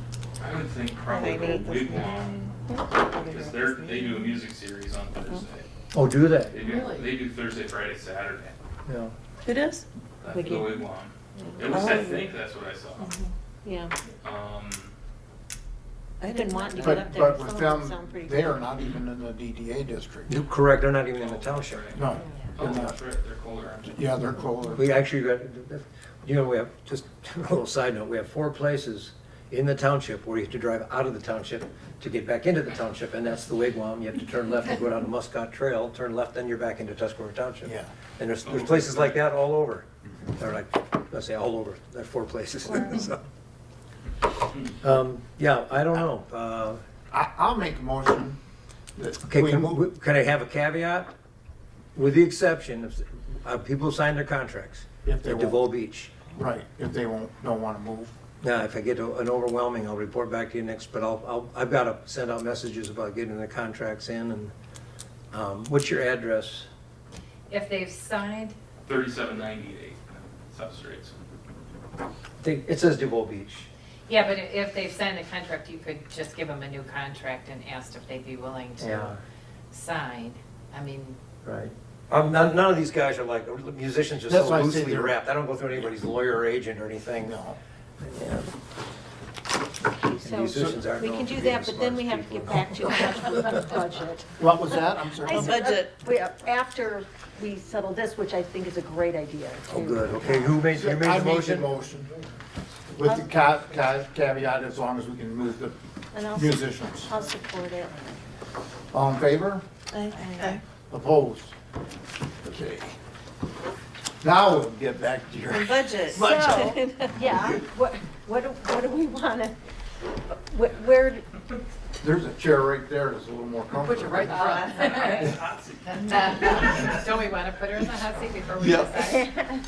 I would think probably Maybe. the Wigwam, because they do a music series on Thursday. Oh, do they? Really? They do Thursday, Friday, Saturday. Yeah. Who does? The Wiggy. Wigwam. At least I Oh. think that's what I saw. Yeah. I Didn't didn't want to want get But, up there. but Some with of them them, sound pretty they good. are not even in the DDA district. You're correct, they're not even in the township. No, Oh, they're that's not. right, they're colder, aren't they? Yeah, they're colder. We actually got, we have, just a little side note, we have 4 places in the township where you have to drive out of the township to get back into the township, and that's the Wigwam. You have to turn left and go down the Muscot Trail, turn left, then you're back into Tuscarora Township. Yeah. And there's places like that all over. Or like, let's say all over, there are 4 places. So, yeah, I don't know. I'll make a motion that Okay, we move. can I have a caveat? With the exception of people sign their contracts If they at won't. DeVoe Beach. Right, if they don't want to move. Now, if I get an overwhelming, I'll report back to you next, but I've got to send out messages about getting the contracts in and, what's your address? If they've signed, 3798 South Straits. It says DeVoe Beach. yeah, but if they've signed the contract, you could just give them a new contract and ask if they'd be willing to Yeah. sign. I mean, Right. None of these guys are like, musicians are That's so why I say loosely they're- wrapped. I don't go through anybody's lawyer or agent or anything. No. Yeah. Okay, so musicians aren't we known can for do being that, the but then we have to smartest get back to the budget. What was that? I'm sorry. I A said, budget. After we settle this, which I think is a great idea. Oh, good. Okay, who made I the made the motion? motion with the caveat as long as we can move the And I'll, musicians. I'll support it. All in favor? Aye. Opposed? Okay. Now we'll get back to your. The budget. So, yeah, what do we want to, where, There's a chair right there that's a little more comfortable. Put you right in front. don't we want to put her in the hot seat before we Yeah. decide?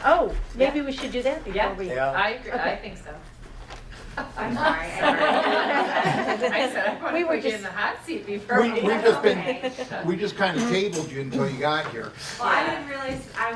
oh, maybe we should do that before Yeah. we. Yeah. I agree, I Okay. think so. I'm sorry. I said, I want We to were put you in just- the hot seat before we. We've just been, we just kind of tabled you until you got here. Well, I didn't realize I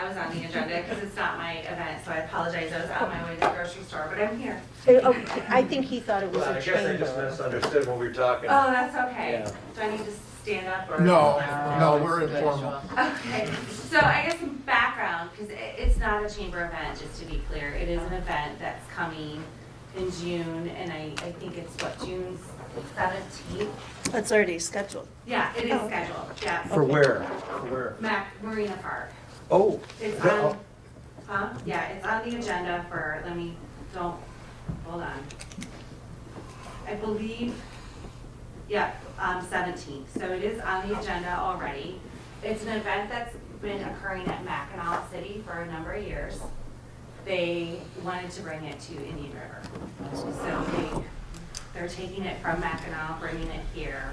was on the agenda because it's not my event, so I apologize. I was on my way to the grocery store, but I'm here. Oh, I think he thought it was Well, a I guess I just chamber. misunderstood when we were talking. Oh, that's okay. Yeah. Do I need to stand up or? No, we're informal. Okay, so I guess some background, because it's not a chamber event, just to be clear. It is an event that's coming in June, and I think it's what, June 17th? That's already scheduled. Yeah, it is Oh. scheduled, yeah. For where? For where? Marina Park. Oh. It's that- on, yeah, it's on the agenda for, hold on. I believe, yeah, 17th, so it is on the agenda already. It's an event that's been occurring at Mackinac City for a number of years. They wanted to bring it to Indian River. So they're taking it from Mackinac, bringing it here.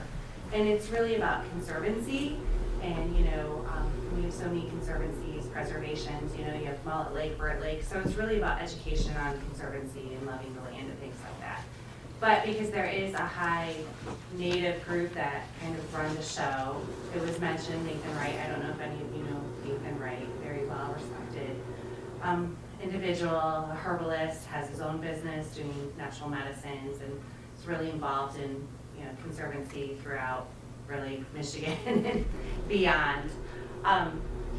And it's really about conservancy, and, we have so many conservancies, preservations, you have Mullet Lake, Burt Lake, so it's really about education on conservancy and loving the land and things like that. But because there is a high native group that kind of run the show, it was mentioned, Nathan Wright, I don't know if any of you know Nathan Wright, very well respected individual, a herbalist, has his own business doing natural medicines, and is really involved in, conservancy throughout really Michigan and beyond.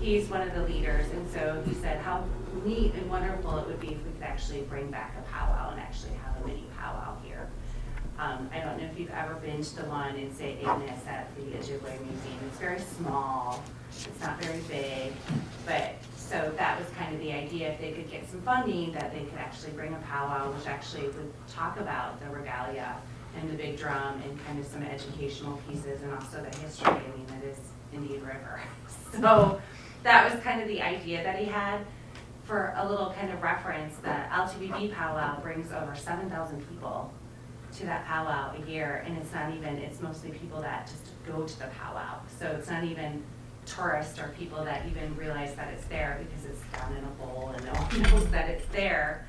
He's one of the leaders, and so he said how neat and wonderful it would be if we could actually bring back a powwow and actually have a mini powwow here. I don't know if you've ever been to the one in St. Ignace at the Ojibwe Museum. It's very small, it's not very big, but so that was kind of the idea, if they could get some funding, that they could actually bring a powwow, which actually would talk about the regalia and the big drum and kind of some educational pieces and also the history, that is Indian River. So that was kind of the idea that he had. For a little kind of reference, the LTBB powwow brings over 7,000 people to that powwow a year, and it's not even, it's mostly people that just go to the powwow. So it's not even tourists or people that even realize that it's there because it's down in a bowl and no one knows that it's there.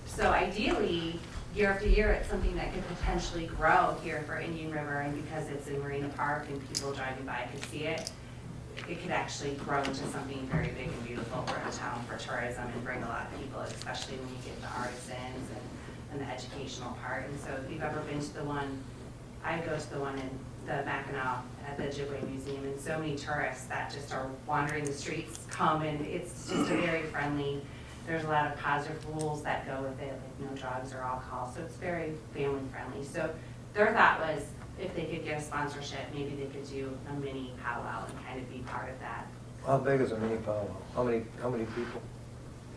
So ideally, year after year, it's something that could potentially grow here for Indian River, and because it's in Marina Park and people driving by could see it, it could actually grow into something very big and beautiful for the town for tourism and bring a lot of people, especially when you get the artisans and the educational part. And so if you've ever been to the one, I go to the one in the Mackinac at the Ojibwe Museum, and so many tourists that just are wandering the streets come, and it's just a very friendly, there's a lot of positive rules that go with it, like no drugs or alcohol, so it's very family friendly. So their thought was, if they could get a sponsorship, maybe they could do a mini powwow and kind of be part of that. How big is a mini powwow? How many people?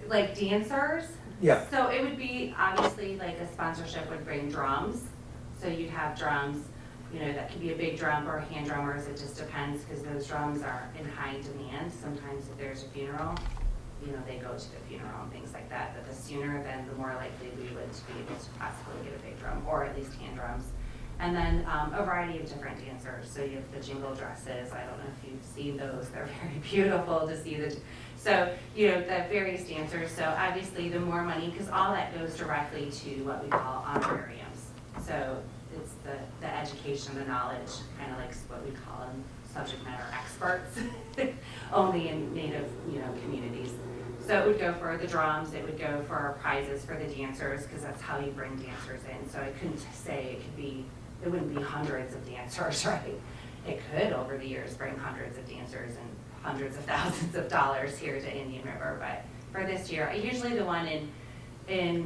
Like dancers? Yeah. So it would be, obviously, like a sponsorship would bring drums. So you'd have drums, you know, that could be a big drum or hand drummers, it just depends, because those drums are in high demand. Sometimes if there's a funeral, you know, they go to the funeral and things like that. But the sooner, then the more likely we would be able to possibly get a big drum, or at least hand drums. And then a variety of different dancers. So you have the jingle dresses. I don't know if you've seen those. They're very beautiful to see. So, you know, the various dancers. So obviously the more money, because all that goes directly to what we call honorariums. So it's the education, the knowledge, kind of like what we call them subject matter experts, only in Native, you know, communities. So it would go for the drums, it would go for prizes for the dancers, because that's how you bring dancers in. So I couldn't say it could be, it wouldn't be hundreds of dancers, right? It could, over the years, bring hundreds of dancers and hundreds of thousands of dollars here to Indian River. But for this year, usually the one in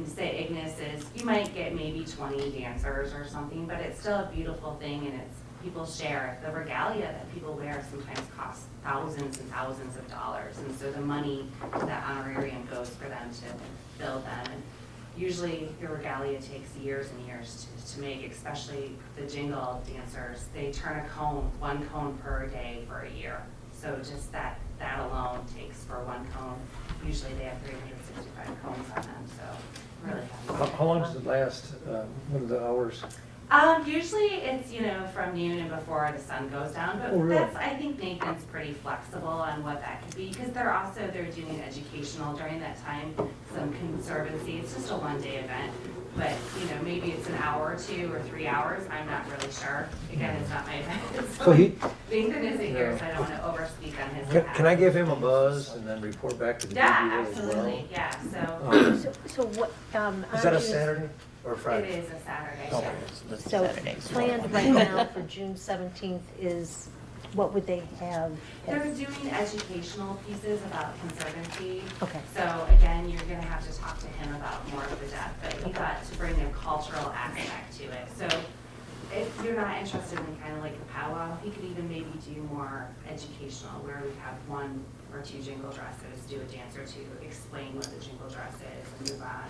say Ignis is, you might get maybe 20 dancers or something, but it's still a beautiful thing, and it's, people share. The regalia that people wear sometimes costs thousands and thousands of dollars, and so the money, that honorarium goes for them to build them. And usually your regalia takes years and years to make, especially the jingle dancers. They turn a cone, one cone per day for a year. So just that alone takes for one cone. Usually they have 365 cones on them, so really heavy. How long does it last? What are the hours? Usually it's, you know, from noon and before the sun goes down, but Oh, really? that's, I think Nathan's pretty flexible on what that could be, because they're doing educational during that time, some conservancy. It's just a one-day event, but, you know, maybe it's an hour or 2 or 3 hours. I'm not really sure. Again, it's not my event. So he- Nathan isn't here, so I don't want to overspeak on his Can behalf. I give him a buzz and then report back to the Yeah, DDA as well? absolutely, yeah, so So what, Is that a Saturday or it Friday? is a Saturday. Okay. So planned right now for June 17th is, what would they have? They're doing educational pieces about conservancy. Okay. So again, you're gonna have to talk to him about more of the depth, but he got to bring a cultural aspect to it. So if you're not interested in kind of like a powwow, he could even maybe do more educational, where we have 1 or 2 jingle dresses, do a dance or two, explain what the jingle dress is, and move on,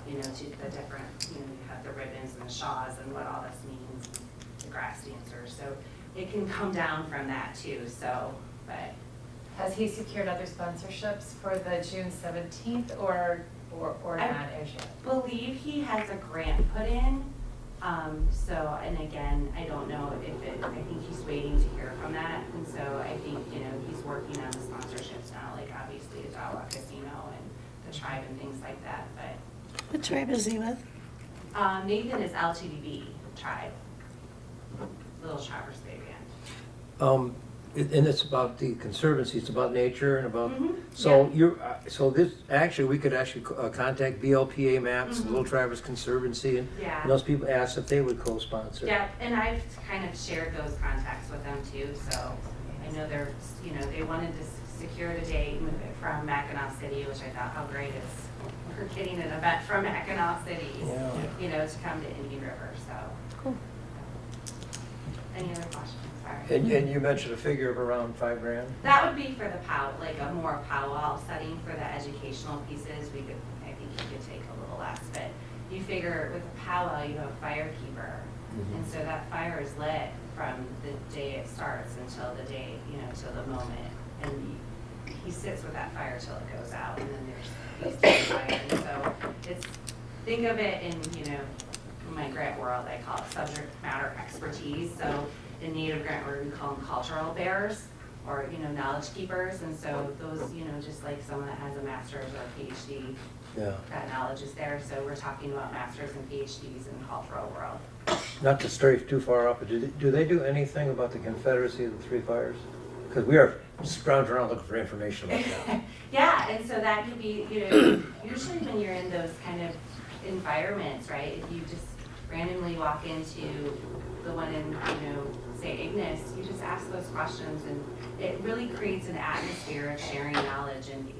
you know, to the different, you know, you have the ribbons and the shawls and what all this means, and the grass dancers. So it can come down from that too, so, but Has he secured other sponsorships for the June 17th or I- not as yet? believe he has a grant put in. So, and again, I don't know if it, I think he's waiting to hear from that. And so I think, you know, he's working on the sponsorships now, like obviously Ottawa Casino and the tribe and things like that, but What tribe is he with? Nathan is LTDB tribe, Little Traverse Bay Band. And it's about the conservancy, it's about nature and about, Mhm, so yeah. you're, so this, actually, we could actually contact BLPA Maps, Mhm. Little Traverse Conservancy, and Yeah. those people asked if they would co-sponsor. Yeah, and I've kind of shared those contacts with them too, so I know they're, you know, they wanted to secure the date, move it from Mackinac City, which I thought, how great is, we're getting an event from Mackinac City, Yeah. you know, to come to Indian River, so. Cool. Any other questions? Sorry. And you mentioned a figure of around $5,000? That would be for the like a more powwow setting for the educational pieces. I think you could take a little less, but you figure with a powwow, you have a firekeeper. Mhm. And so that fire is lit from the day it starts until the day, you know, till the moment. And he sits with that fire till it goes out, and then there's feasting fire. And so it's, think of it in, you know, my grant world, I call it subject matter expertise. So in native grant world, we call them cultural bearers, or, knowledge keepers. And so those, just like someone that has a master's or PhD, Yeah. that knowledge is there. So we're talking about masters and PhDs in the cultural world. Not to stray too far off, but do they do anything about the Confederacy of the Three Fires? Because we are scrounging around looking for information about that. Yeah, and so that could be, usually when you're in those kind of environments, right? If you just randomly walk into the one in, say Ignis, you just ask those questions, and it really creates an atmosphere of sharing knowledge and,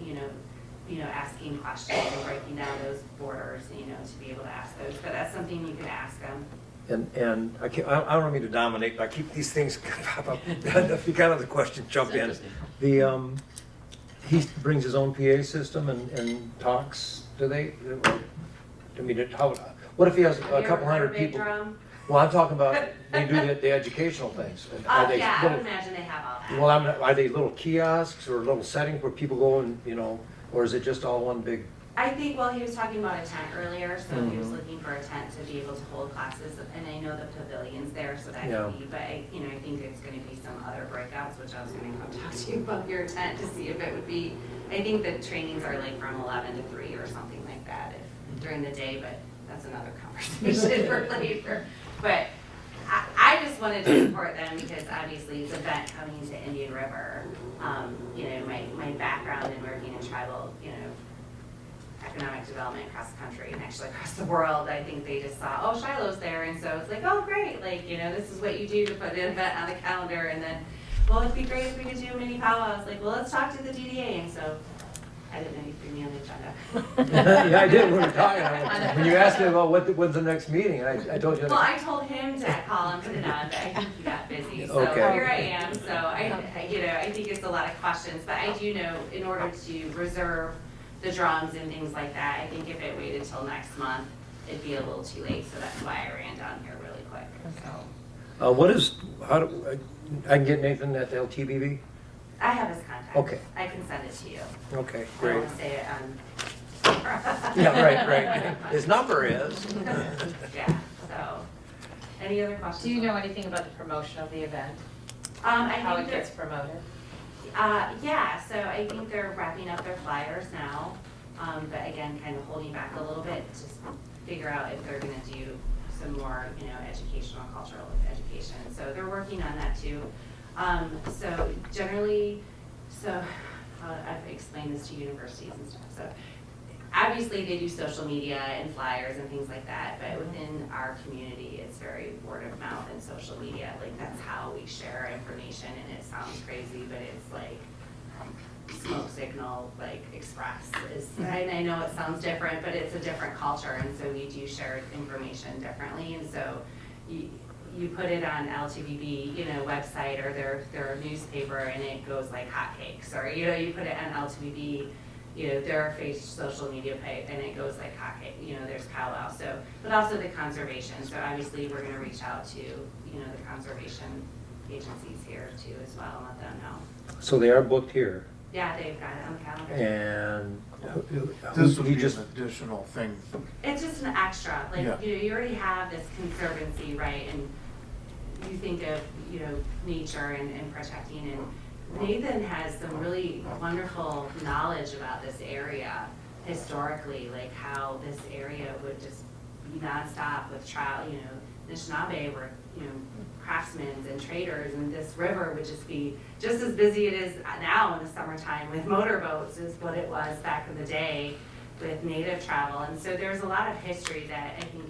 asking questions and breaking down those borders, to be able to ask those. But that's something you can ask them. And I don't mean to dominate, but I keep these things pop up. If you got another question, jump in. He brings his own PA system and talks. Do they? I mean, what if he has a couple hundred Big people? drum? Well, I'm talking about they do the educational things. Are they Yeah, I little- would imagine they have all that. Well, are they little kiosks or little settings where people go and or is it just all one big? I think, well, he was talking about a tent earlier, so he was Mhm. looking for a tent to be able to hold classes, and I know the pavilion's there, so that Yeah. could be, but I think there's gonna be some other breakouts, which I was gonna come talk to you about your tent to see if it would be, I think the trainings are like from 11 to 3 or something like that during the day, but that's another conversation for later. But I just wanted to support them because obviously it's an event coming to Indian River. My background in working in tribal, economic development across the country and actually across the world, I think they just saw, oh, Shiloh's there, and so it's like, oh, great, this is what you do to put an event on the calendar, and then, well, it'd be great if we could do a mini powwow. I was like, well, let's talk to the DDA, and so I didn't know you threw me on the agenda. Yeah, I did. We were talking. When you asked me about when's the next meeting, I told you. Well, I told him to call and put it on, but I think he got busy, so Okay. here I am, so I think it's a lot of questions, but I do know in order to reserve the drums and things like that, I think if it waited till next month, it'd be a little too late, so that's why I ran down here really quick, so. I can get Nathan at the LTBB? I have his contact. Okay. I can send it to you. Okay, I don't great. want to say it on. Yeah, right. His number is. Yeah, so, any other questions? Do you know anything about the promotion of the event? I How think it gets promoted? yeah, so I think they're wrapping up their flyers now, but again, kind of holding back a little bit to figure out if they're gonna do some more, educational, cultural education. So they're working on that too. So generally, I've explained this to universities and stuff, so obviously they do social media and flyers and things like that, but within our community, it's very word of mouth and social media. Like, that's how we share information, and it sounds crazy, but it's like smoke signal, like express is, and I know it sounds different, but it's a different culture, and so we do share information differently, and so you put it on LTVB, website or their newspaper, and it goes like hotcakes, or, you put it on LTVB, their social media page, and it goes like hotcakes, there's powwow, so, but also the conservation, so obviously we're gonna reach out to, the conservation agencies here too as well, and let them know. So they are booked here, Yeah, they've got it on the calendar. and This would he be just, an additional thing. It's just an extra, like, Yeah. you already have this conservancy, right, and you think of, nature and protecting, and Nathan has some really wonderful knowledge about this area historically, like how this area would just be nonstop with Anishinaabe were, craftsmen and traders, and this river would just be just as busy it is now in the summertime with motorboats as what it was back in the day with native travel. And so there's a lot of history that I think,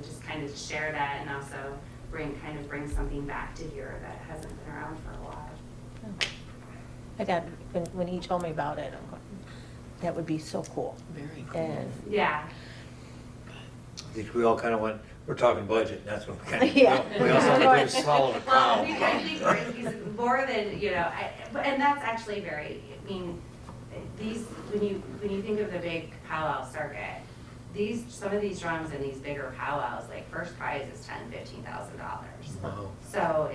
just kind of share that, and also bring something back to here that hasn't been around for a while. I got, when he told me about it, I'm going, that would be so cool. Very cool. And Yeah. I think we all kind of went, we're talking budget, and that's what we kind of, Yeah. we also have to swallow the Well, I cow. think he's more than, and that's actually when you think of the big powwow circuit, some of these drums and these bigger powwows, like first prize is $10,000-$15,000. Wow. So,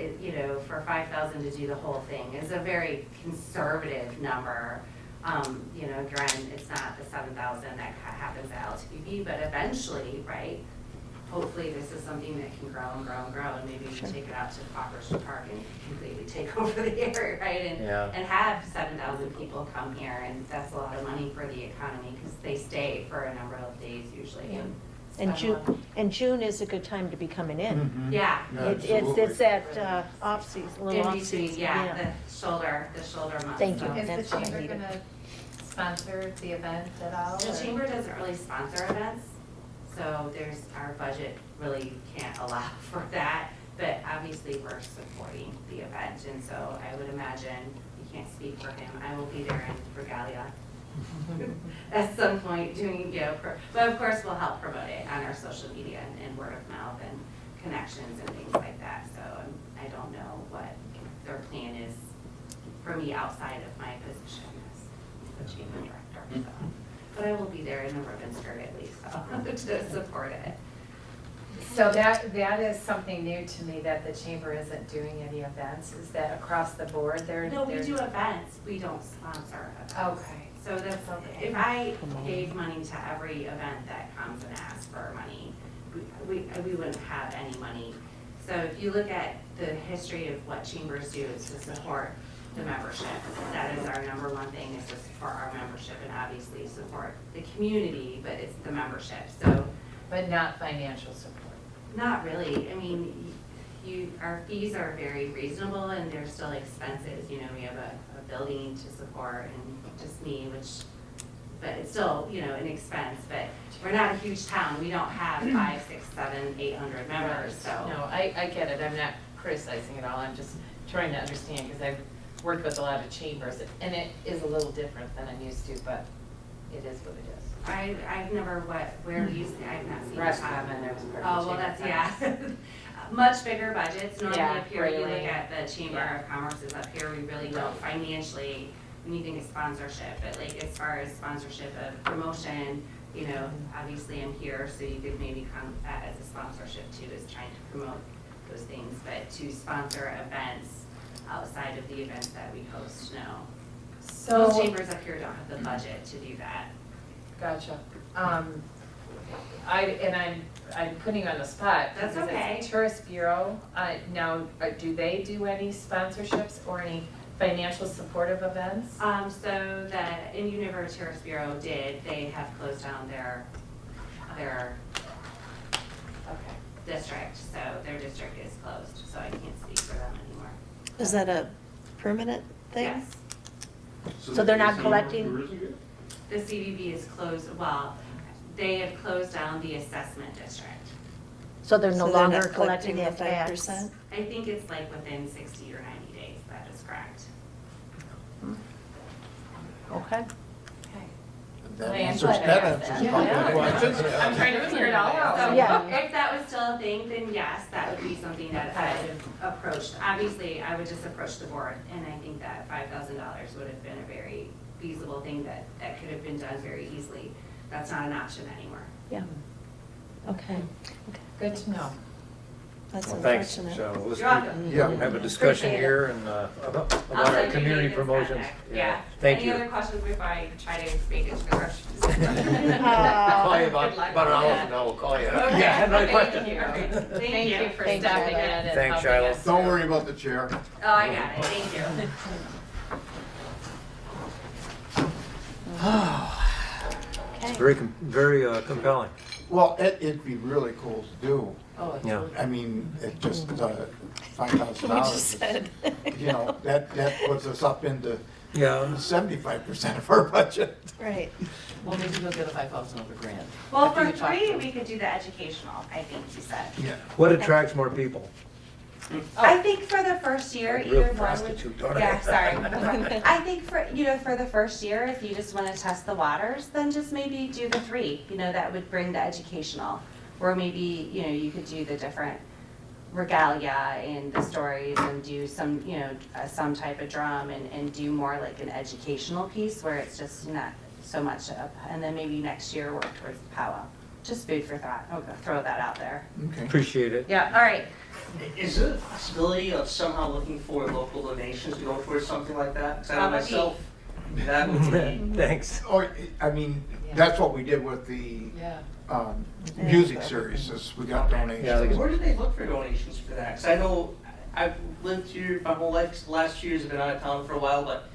for $5,000 to do the whole thing is a very conservative number. Again, it's not the $7,000 that happens at LTV, but eventually, right? hopefully this is something that can grow and grow and grow, and maybe we can take it out to Copperstone Park and completely take over the area, right? And have 7,000 people come here, and that's a lot of money for the economy, because they stay for a number of days usually. Yeah. And And spend a lot. June is a good time to be coming in. Mhm. Yeah. It's that off-season, little In between, off-season, yeah, the shoulder months. Thank you. so. Is That's the what I chamber needed. gonna sponsor the event at all? The or- chamber doesn't really sponsor events, so our budget really can't allow for that. But obviously, we're supporting the event, and so I would imagine, you can't speak for him, I will be there in regalia at some point doing, but of course, we'll help promote it on our social media and word of mouth and connections and things like that. So I don't know what their plan is for me outside of my position as the chamber director, so. But I will be there in a ribbon skirt at least, so, to support it. So that is something new to me, that the chamber isn't doing any events. Is that across the board? No, we do events, we don't sponsor events. Okay. So that's, Okay. if I gave money to every event that comes and asks for money, we wouldn't have any money. So if you look at the history of what chambers do, is to support the membership. That is our number one thing, is to support our membership, and obviously support the community, but it's the membership, so. But not financial support? Not really, I mean, our fees are very reasonable, and they're still expenses, we have a building to support, and just me, but it's still, an expense, but we're not a huge town, we don't have 5, 6, 7, 800 members, so. No, I get it, I'm not criticizing at all, I'm just trying to understand, because I've worked with a lot of chambers, and it is a little different than I'm used to, but it is what it is. I've never, where we used to, I've not seen. Rest the top. of them, and there's part Oh, of the well, that's, chamber. much bigger budgets, normally Yeah, up here, you look really. at the Chamber Yeah. of Commerce is up here, we really don't financially, when you think of sponsorship, but like as far as sponsorship of promotion, obviously I'm here, so you could maybe come as a sponsorship too, is trying to promote those things, but to sponsor events outside of the events that we host, no. So, Most chambers up here don't have the budget to do that. gotcha. I'm putting you on the spot. That's because okay. it's Tourist Bureau, now, do they do any sponsorships or any financial support of events? So the Indian River Tourist Bureau they have closed down their Okay. district, so their district is closed, so I can't speak for them anymore. Is that a permanent thing? Yes, So they're not collecting- the CVB is closed, well, they have closed down the assessment district. So they're no So they're longer not collecting the that tax? 5%? I think it's like within 60 or 90 days, that is correct. Okay. Okay. That I answers, am glad I that asked answers that. my questions. I'm trying to figure it all out. So Yeah. if that was still a thing, then yes, that would be something that I would have approached. Obviously, I would just approach the board, and I think that $5,000 would have been a very feasible thing that could have been done very easily. That's not an option anymore. Yeah. Okay. Good to know. That's Well, thanks, unfortunate. so let's You're welcome. Yeah. have a discussion Appreciate it. here and about I'll our send you community David's promotions. contact. Yeah. Thank Any you. other questions before I try to make it to the questions? Call you Good luck about an hour with that. from now, we'll call you. Okay. Yeah, another Thank question. you. Thank you for Thanks, stopping in Shiloh. and Thanks, helping Shiloh. us. Don't worry about the chair. Oh, I got it, thank you. It's very, very compelling. Well, it'd be really cool to do. Oh, it's Yeah. I mean, it just, We $5,000. just said. That puts us up into Yeah. 75% of our budget. Right. Well, maybe we'll get a 5,000 over grant. Well, After for you talk to free, them. we could do the educational, I think you said. Yeah. What attracts more people? I think for the first year, Like either real one would. prostitute, don't I? Yeah, sorry. I think for the first year, if you just wanna test the waters, then just maybe do the 3, that would bring the educational. Or maybe, you could do the different regalia and the stories and do some, some type of drum and do more like an educational piece where it's just not so much up. And then maybe next year work towards the powwow. Just food for thought. I'll throw that out there. Okay. Appreciate it. Yeah, all right. Is there a possibility of somehow looking for local donations to go towards something like that? 'Cause I know That would myself, that would be, Thanks. Oh, I mean, that's what we did with the Yeah. music series, as we got Yeah, donations. Where do they look for donations for that? Because I know I've lived here my whole life. The last 2 years I've been out of town for a while, but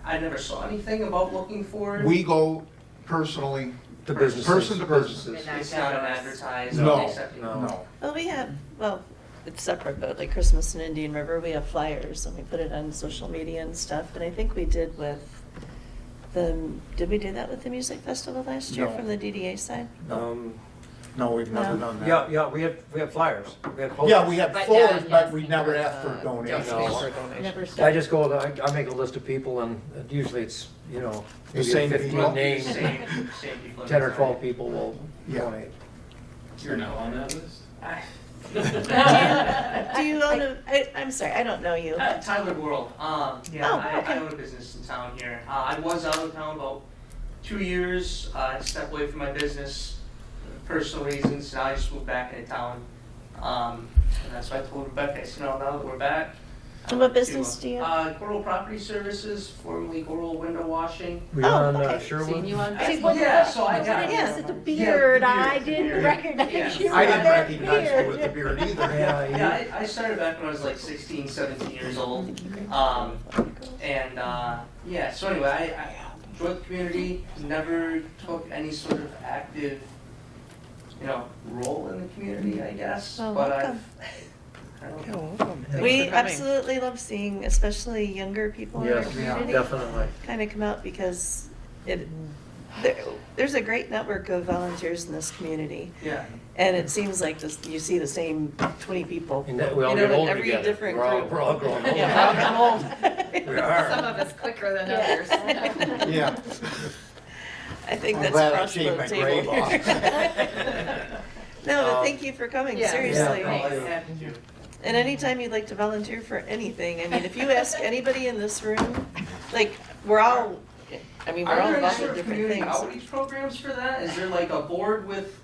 I never saw anything about looking for. We go personally, The businesses. person to person. Midnight It's not an Donuts. advertised. No, except- no. Well, we have, well, it's separate, but like Christmas in Indian River, we have flyers and we put it on social media and stuff. And I think we did with did we do that with the music festival last year No. from the DDA side? No, we've never No. done that. Yeah, we had flyers. We had posters. Yeah, we had But, fours, yes, but we never asked for donations. No. Never I just go, I make a list of people and usually it's, The maybe same 15 people? names, Same people. 10 or 12 people will Yeah. donate. You're now on that list? Do you own I'm sorry, I don't know you. Tyler World. Yeah, Oh, I okay. own a business in town here. I was out of town about 2 years. I stepped away from my business, personal reasons. Now I just moved back into town. And that's why I told Rebecca, I said, now that we're back. And what business do you have? Coral Property Services, formerly Coral Window Washing. Were you Oh, on okay. Sherwood? Seen you on See, Facebook. what, Yeah, so I what got- it is, it's the Yeah, beard, the I beard, didn't beard. recognize Yeah. you. I with didn't that recognize you beard. with the beard either. Yeah, Yeah, I started back when I was like 16, 17 years old. Yeah, so anyway, I enjoyed the community, never took any sort of active, role in the community, I guess. Oh, But welcome. I don't know. Welcome. Thanks We for coming. absolutely love seeing, especially younger people in our Yes, community. definitely. Kind of come out because there's a great network of volunteers in this community. Yeah. And it seems like you see the same 20 people. And that we all You know, get in older every together. different We're all- group. We're all growing old. Yeah, we're all getting old. We are. Some of us quicker than Yeah. others. Yeah. I think I'm that's glad I across shaved the my table grave off. here. No, but thank you for coming, Yeah. seriously. Yeah. I have to. And anytime you'd like to volunteer for anything, I mean, if you ask anybody in this room, like, we're all Are involved there any in sort of different community things. outreach programs for that? Is there like a board with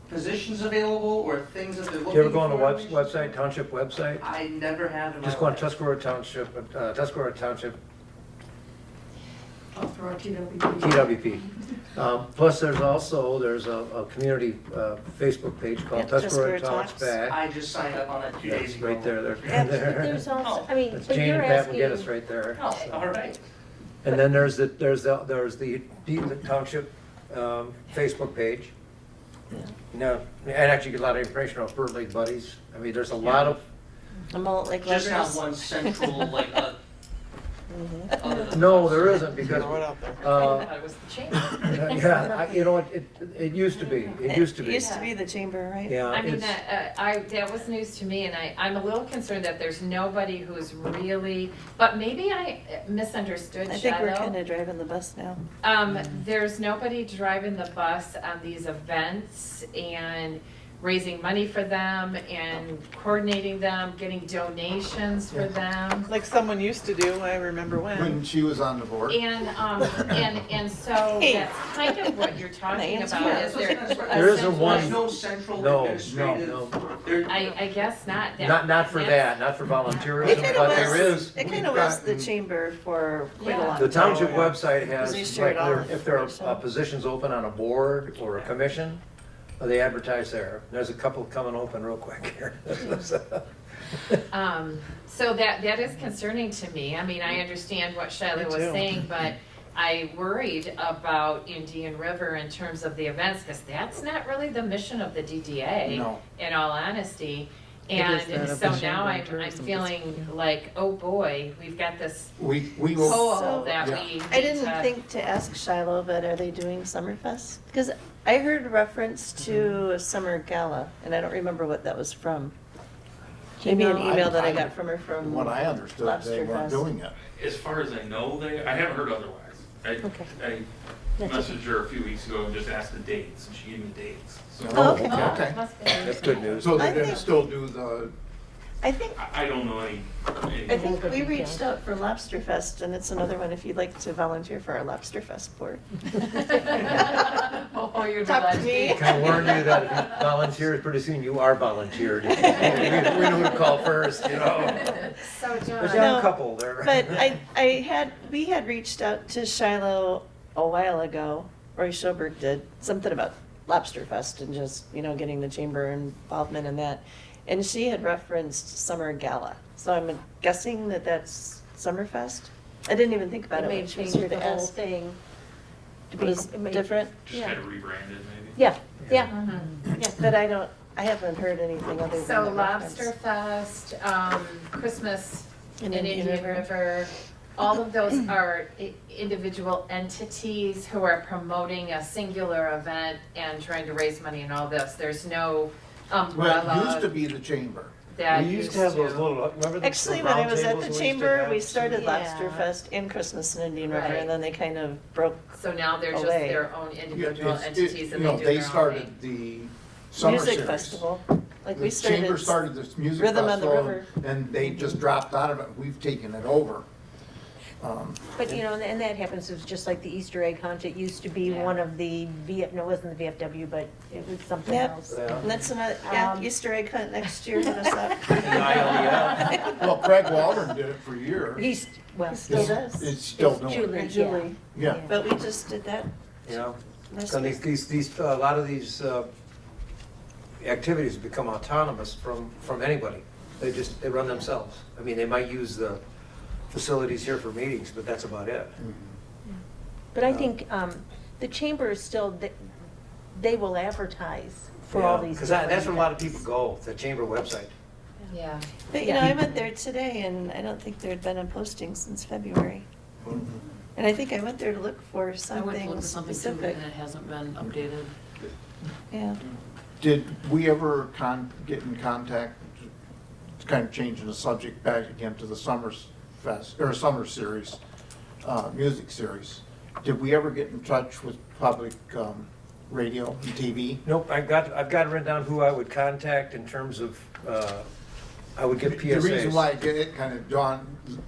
positions available or things that they're looking Do for? you ever go on the website, township website? I never have in my Just go on life. Tuscarora Township, I'll throw a TWP. TWP. Plus, there's a community Facebook page called Yeah, Tuscarora Tuscarora Talks Talks. Back. I just signed up on it 2 days That's ago. right there, Yeah, but there. there's also, I mean, That's but Jane you're and Pat will get us asking, right there. Oh, all right. And then there's the township Facebook page. No, and actually get a lot of information on Bird League Buddies. I mean, there's a lot of, Like Just not Lever's. one central, like, other than- no, there isn't because, Throw it out there. I thought it was the chamber. yeah, you know, it used to be, it used to It be. used to be the chamber, right? Yeah, I mean, it's, that was news to me, and I'm a little concerned that there's nobody who's really, but maybe I misunderstood I think we're Shiloh. kind of driving the bus now. There's nobody driving the bus on these events and raising money for them and coordinating them, getting donations for them. Like someone used to do, I remember When when. she was on the board. And so Hey. that's kind of what you're talking Answer about, that. is there? There isn't one- There's no central No, administrative. no. there- I guess not. not for that, not for It volunteerism, kind but of there was, is. it kind we've of was the gotten- chamber for quite a Yeah. long The time. township website has, Because they shared like, all the if there are information. positions open on a board or a commission, they advertise there. There's a couple coming open real quick here. So that is concerning to me. I mean, I understand what Shiloh Me was too. saying, but I worried about Indian River in terms of the events, because that's not really the mission of the DDA, No. in all honesty. It is that And of so the now chamber I'm and tourism, feeling yeah. like, oh boy, we've got this We will, hole So- that Yeah. we need I didn't to- think to ask Shiloh, but are they doing Summerfest? Because I heard reference to a summer gala, and I don't remember what that was from. Maybe an email that I got from her from from what I understood, they Lobster weren't Fest. doing it. As far as I know, I haven't heard otherwise. Okay. I That's messaged her a few weeks ago and just asked the dates, and she gave me dates. So Oh, okay. Oh, Okay. must be. That's good news. So I they're gonna think- still do the, I think, I don't know any. I think we reached out for Lobster Fest, and it's another one if you'd like to volunteer for our Lobster Fest board. Oh, you're Talk to glad me. Can I warn you that if you volunteer, pretty soon you are volunteered. We know who to call first, you know. So There's John, a No, young couple there. But we had reached out to Shiloh a while ago, Roy Schoberg did, something about Lobster Fest and just, you know, getting the chamber involvement in that. And she had referenced Summer Gala. So I'm guessing that that's Summerfest? I didn't even think about It it may when she was change here the to whole ask. thing. to It be- was it may- different, Just Yeah. kind of rebranded maybe. Yeah, yeah, Mhm. yeah. but I haven't heard anything other than So the reference. Lobster Fest, Christmas In in Indian Indian River. River, all of those are individual entities who are promoting a singular event and trying to raise money and all this. There's no Well, it used to umbrella be the chamber. that We used to have those little, remember the Actually, those when I round was at tables the we used to chamber, have? we started Yeah. Lobster Fest in Christmas in Indian River, Right. and then they kind of broke So now they're just Away. their own individual It's- entities you and know, they do their own started thing. the summer music series. festival. Like The we chamber started started this music Rhythm on the festival, River. and they just dropped out of it. We've taken it over. But, you know, and that happens, it's just like the Easter egg hunt, it used to be Yeah. one of the, no, it wasn't the VFW, but it was something Yep. else. Yeah. And that's another, yeah, Um, Easter egg hunt next year, hit us up. ILEF. Well, Craig Waldron did it for years. He's, well, He still It's- does. It's still It's doing Julie. it. Or Julie. Yeah. But we just did that You know, last so week. these, a lot of these activities become autonomous from anybody. They run themselves. I mean, they might use the facilities here for meetings, but that's about it. But I think the chamber is still, they will advertise for all these Because different that's where a lot of events. people go, the chamber website. Yeah. But, you know, I went there today, and I don't think there had been a posting since February. And I think I went there to look for I went to something look for something too, specific. and it hasn't been updated. Yeah. Did we ever get in contact, it's kind of changing the subject back again to the Summers Fest, or Summer Series, music series. Did we ever get in touch with public radio and TV? Nope, I've got it written down who I would contact in terms of, I would get PSAs. The reason why I did it kind of dawned,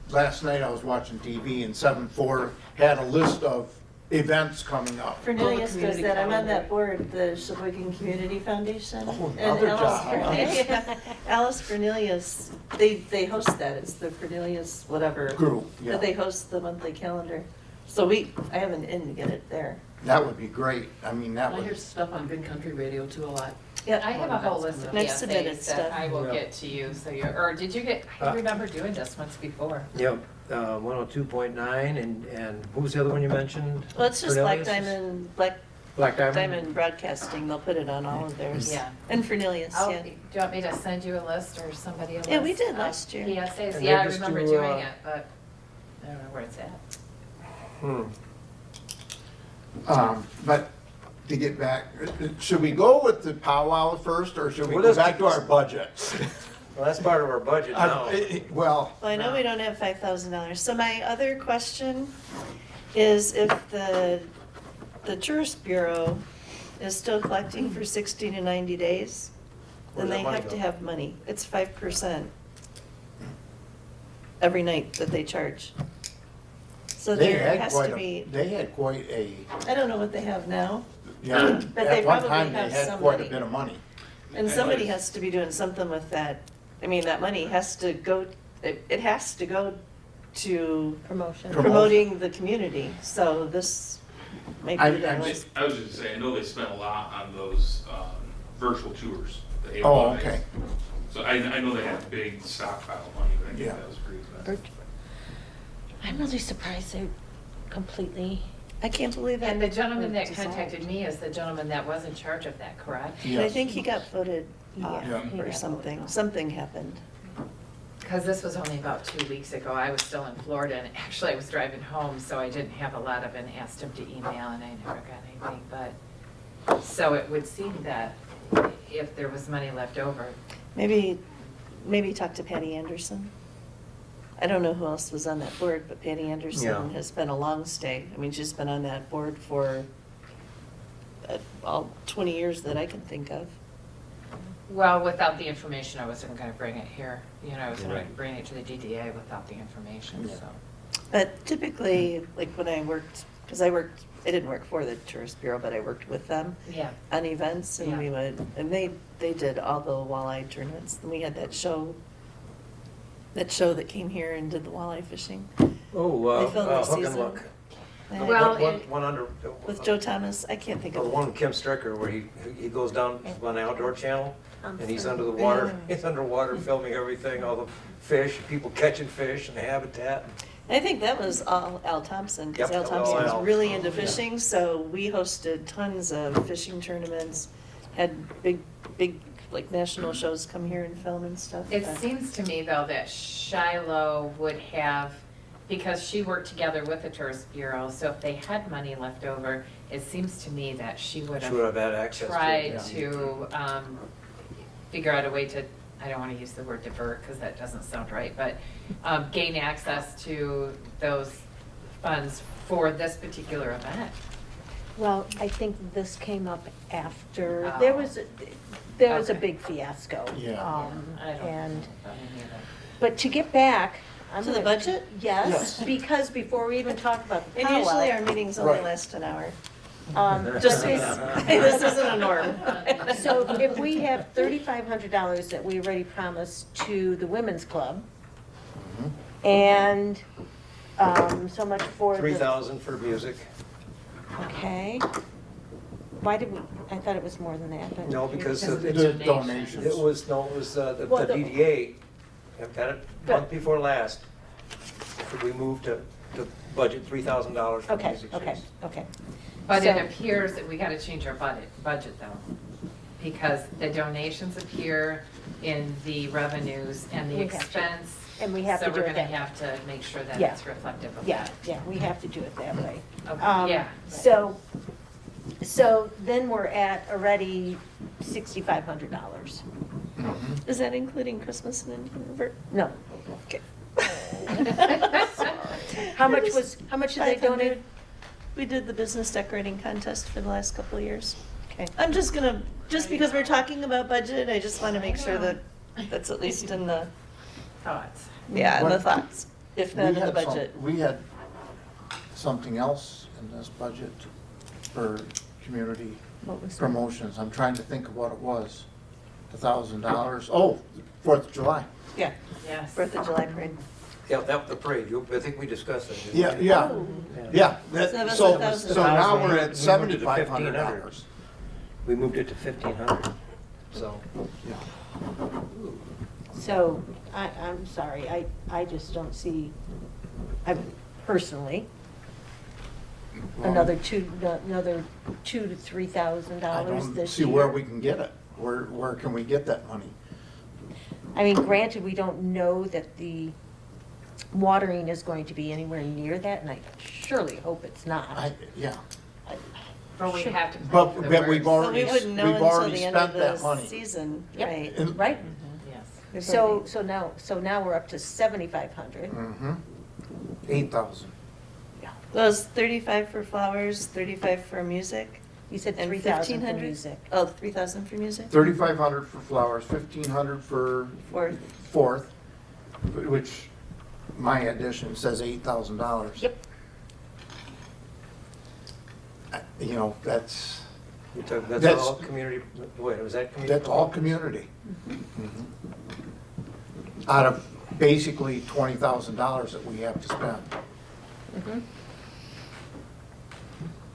last night I was watching TV and 7-4 had a list of events coming up. Cornelius does community that, I'm on calendar. that board, the Sheboygan Community Foundation. Oh, And another Alice job. Cornelius- Alice Cornelius, they host that, it's the Cornelius whatever. Group, yeah. That they host the monthly calendar. So I have an in to get it there. That would be great. I mean, that I hear would, stuff on Good Country Radio too a lot. Yep. I have a whole list of Next submitted PSAs stuff. that I will Yeah. get to you, so or did you get, I remember doing this once before. Yep, 102.9, and who was the other one you mentioned? Well, it's just Black Cornelius? Diamond, Black Diamond? Diamond Broadcasting, they'll put it on all of theirs. Yeah. And Cornelius, Oh, yeah. do you want me to send you a list or somebody a list? Yeah, we did of last year. PSAs, And yeah, they I just remember do, doing it, but I don't know where it's at. but to get back, should we go with the powwow first, or should we Well, go let's back keep to our budget? Well, that's part of our budget now. Well, Well, I know we don't have $5,000. So my other question is if the tourist bureau is still collecting for 60 to 90 days, then Where's they that money have to go? have money. It's 5% every night that they charge. So they there had has quite to a, be, they had quite a, I don't know what they have now. yeah, But they at one probably time, they have had some quite a money. bit of money. And somebody has to be doing something with that. I mean, that money has to go, it has to go to Promotion. promoting the community, so this might I- be that I'm one. just- I was just saying, I know they spent a lot on those virtual tours. the Oh, AYs. okay. So I know they had a big stockpile of money, but I think Yeah. that was pretty expensive. I'm really surprised they completely, I can't believe that. And the gentleman that dissolved. contacted me is the gentleman that was in charge of that, correct? But I Yes. think he got voted off Yeah. Yeah. or something, something happened. Because this was only about 2 weeks ago. I was still in Florida, and actually I was driving home, so I didn't have a lot of it, and asked him to email, and I never got anything, but, so it would seem that if there was money left over, Maybe talk to Patty Anderson. I don't know who else was on that board, but Patty Anderson Yeah. has been a long stay. I mean, she's been on that board for all 20 years that I can think of. well, without the information, I wasn't gonna bring it here. You know, I was gonna Right. bring it to the DDA without the information, Yeah. so. But typically, like when I worked, because I didn't work for the Tourist Bureau, but I worked with them Yeah, on events, and we Yeah. would, and they did all the walleye tournaments. And we had that show that came here and did the walleye fishing. Oh, They filmed the Hook and season. Look. Well, One under. With Joe Thomas, I can't think Or of it. one Kim Stricker where he goes down on the outdoor channel and he's under the Yeah. water, he's underwater filming everything, all the fish, people catching fish and the habitat. I think that was all Al Thompson, because Yep, Al that was Thompson all was Al. really into fishing, so we hosted tons of fishing tournaments, had big, like, national shows come here and film and stuff. It but- seems to me, though, that Shiloh would have, because she worked together with the Tourist Bureau, so if they had money left over, it seems to me that she would She would have have had access to it. tried yeah. to figure out a way to, I don't want to use the word divert, because that doesn't sound right, but gain access to those funds for this particular event. Well, I think this came up after, Oh. there was a Okay. big fiasco. Yeah. I don't And, know any of that. but to get back. I'm To the gonna- budget? Yes, Yes. because before we even talk about the And usually our powwow. meetings only Right. last an hour. Just This isn't a norm. So if we have $3,500 that we already promised to the women's club, and so much for the. 3,000 for music. Okay. Why did we, I thought it was more than that, but. No, because of The the donations. It was, no, it was the Well, the- DDA, I've got it Good. month before last. We moved to budget $3,000 for Okay, music okay, series. okay. But So- it appears that we gotta change our budget though, because the donations appear in the revenues and the We have to. expense. And we have to do So we're it gonna that way. have to make sure that Yeah. it's reflective of Yeah, that. yeah, we have to do it that way. Okay, yeah. So then we're at already $6,500. Is that including Christmas and Indian No. Okay. How much did they 500. donate? We did the business decorating contest for the last couple of years. Okay. I'm just gonna, just because we're talking about budget, I just wanna make sure that that's at least in the, Thoughts? yeah, in the What- thoughts, if We not in the had some- budget. We had something else in this budget for community What was that? promotions. I'm trying to think of what it was. $1,000. Oh, 4th of July. Yeah. Yes. 4th of July parade. Yeah, that, the parade, I think we discussed that. didn't Yeah, we? yeah, Oh. yeah. So that was So, 1,000. so now we're We at moved it to $7,500. We moved it to 1,500, so. So, I'm sorry, I just don't see, I personally, another two to $3,000 I don't this see year. where we can get it. Where can we get that money? I mean, granted, we don't know that the watering is going to be anywhere near that, and I surely hope it's not. Yeah, But we have to. But- prove the but we've worst. But we already- wouldn't know we've until already the end of spent that the money. season, Yep. right? And- Right? Yes. We've So, already- so now we're up to 7,500. mm-hmm. 8,000. Those 35 for flowers, 35 for music, You said and 3,000 for 1,500? music. Oh, 3,000 for music? 3,500 for flowers, 1,500 for Fourth. 4th, which my addition says $8,000. Yep. You know, that's That's That's- all community, wait, was that community? That's all community. Out of basically $20,000 that we have to spend. Mhm.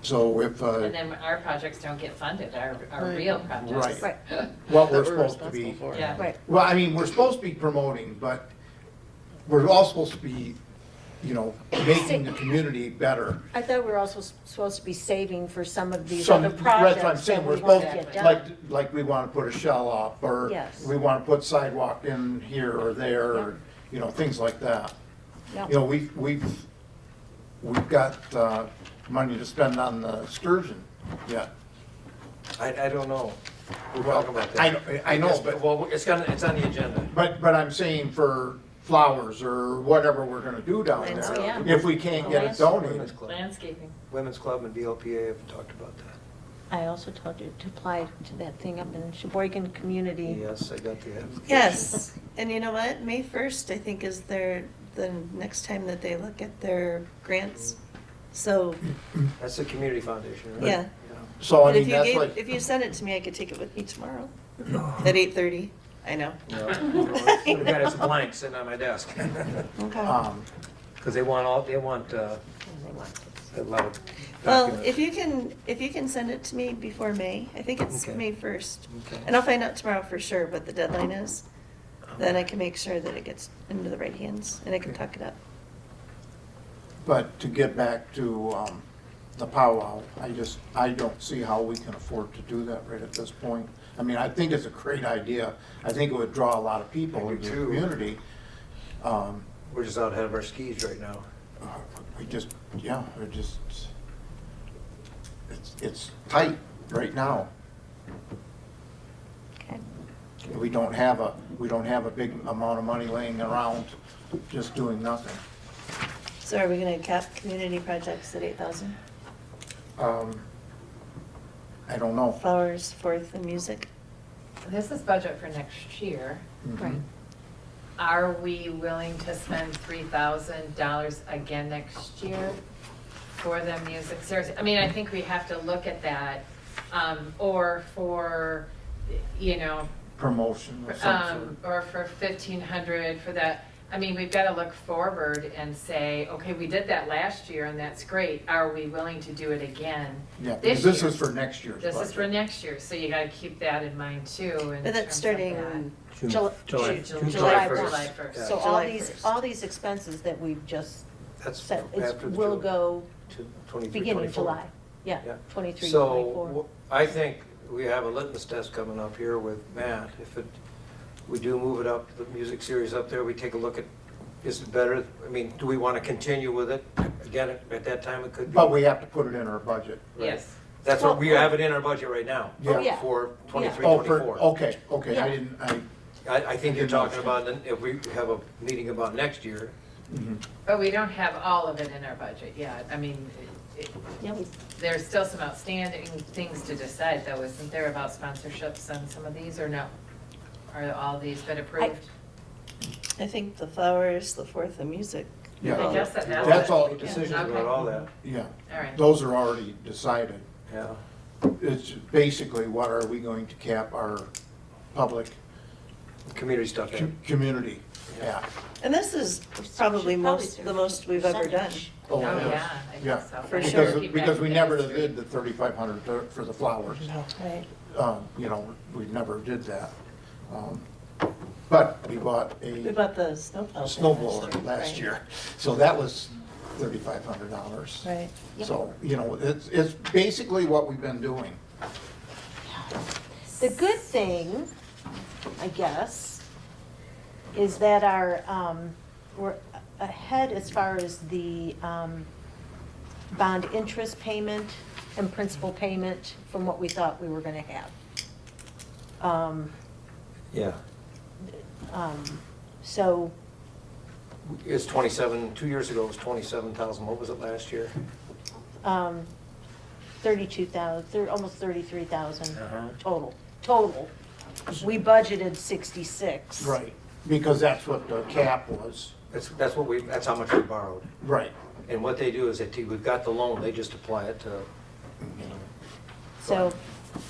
So if, And then our projects don't get funded, our Right. real projects. Right. Right, what we're That we're supposed to be. responsible for. Yeah. right. Well, I mean, we're supposed to be promoting, but we're all supposed to be, you know, making the community better. I thought we were also supposed to be saving for some of these Some, other that's projects what I'm saying, that we're we want supposed to get to, done. like we want to put a shell up, or Yes. we want to put sidewalk in here or there, or, you know, things like that. Yeah. You know, we've got money to spend on the excursion yet. I don't know. We'll Well, talk about that. I know, Yes, but, well, it's on the agenda. but I'm saying for flowers or whatever we're gonna do down Landscape. there, Oh, yeah. if we can't get it Women's donated. Club. Landscaping. Women's Club and BLPA have talked about that. I also told you to apply to that thing up in Sheboygan Community. Yes, I got the application. Yes, and you know what, May 1st, I think, is the next time that they look at their grants. So, That's the community foundation, right? yeah. So I But if mean, you that's gave, like, if you send it to me, I could take it with me tomorrow at 8:30. I know. No, I've got it's blank sitting on my desk. Okay. um, Because they want And they want a lot of Well, documents. if you can send it to me before May, I think it's Okay. May 1st. Okay. And I'll find out tomorrow for sure what the deadline is. Then I can make sure that it gets into the right hands and I can tuck it up. But to get back to the powwow, I don't see how we can afford to do that right at this point. I mean, I think it's a great idea. I think it would draw a lot of people I do into the too. community. We're just out ahead of our skis right now. It's tight right now. Okay. We don't have a big amount of money laying around just doing nothing. So are we gonna cap community projects at 8,000? I don't know. Flowers, fourth, and music? This is budget for next year. Mhm. Are we willing to spend $3,000 again next year for the music series? I mean, I think we have to look at that, or for, you know, Promotion of some sort. or for 1,500 for that. I mean, we've got to look forward and say, okay, we did that last year and that's great. Are we willing to do it again Yeah, this because this year? is for next year's This is for budget. next year, so you got to keep that in mind too. in But that's terms of starting that. July. July July 1st. July 1st. Yeah. So July 1st. all these expenses that we've just That's said, after the will July. go To 23, beginning of 24. July. Yeah, Yeah. 23, So 24. I think we have a litmus test coming up here with Matt. If we do move it up, the music series up there, we take a look at, is it better? I mean, do we want to continue with it? Again, at that time, it could be. But we have to put it in our budget. Yes. That's what, we have it in our budget right now. Yeah. Oh, yeah. For 23, Oh, 24. okay, Yeah. I think you're talking about, if we have a meeting about next year, But we don't have all of it in our budget yet. I mean, Yeah, we- there's still some outstanding things to decide though, isn't there, about sponsorships on some of these or no? Are all these been approved? I think the flowers, the fourth, and music. Yeah. I guess that's That's all, make decisions Okay. about all that. yeah, All right. those are already decided. Yeah. It's basically, what are we going to cap our public Community stuff. yeah. community at? And this is probably the most we've ever done. Percentage. Oh, yes. yeah, I Yeah. guess so. For We'll sure. keep Because that we in never history. did the 3,500 for the flowers. Right. You know, we never did that. But we bought We a bought the snowplow. snow blower last year, so that was $3,500. Right. So, you know, it's basically what we've been doing. The good thing, I guess, is that we're ahead as far as the bond interest payment and principal payment from what we thought we were gonna have. Yeah. So, It's 27, 2 years ago it was 27,000. What was it last year? 32,000, almost 33,000 Uh-huh. total. We budgeted 66. Right, because that's what the cap was. That's how much we borrowed. Right. And what they do is we've got the loan, they just apply it to, So,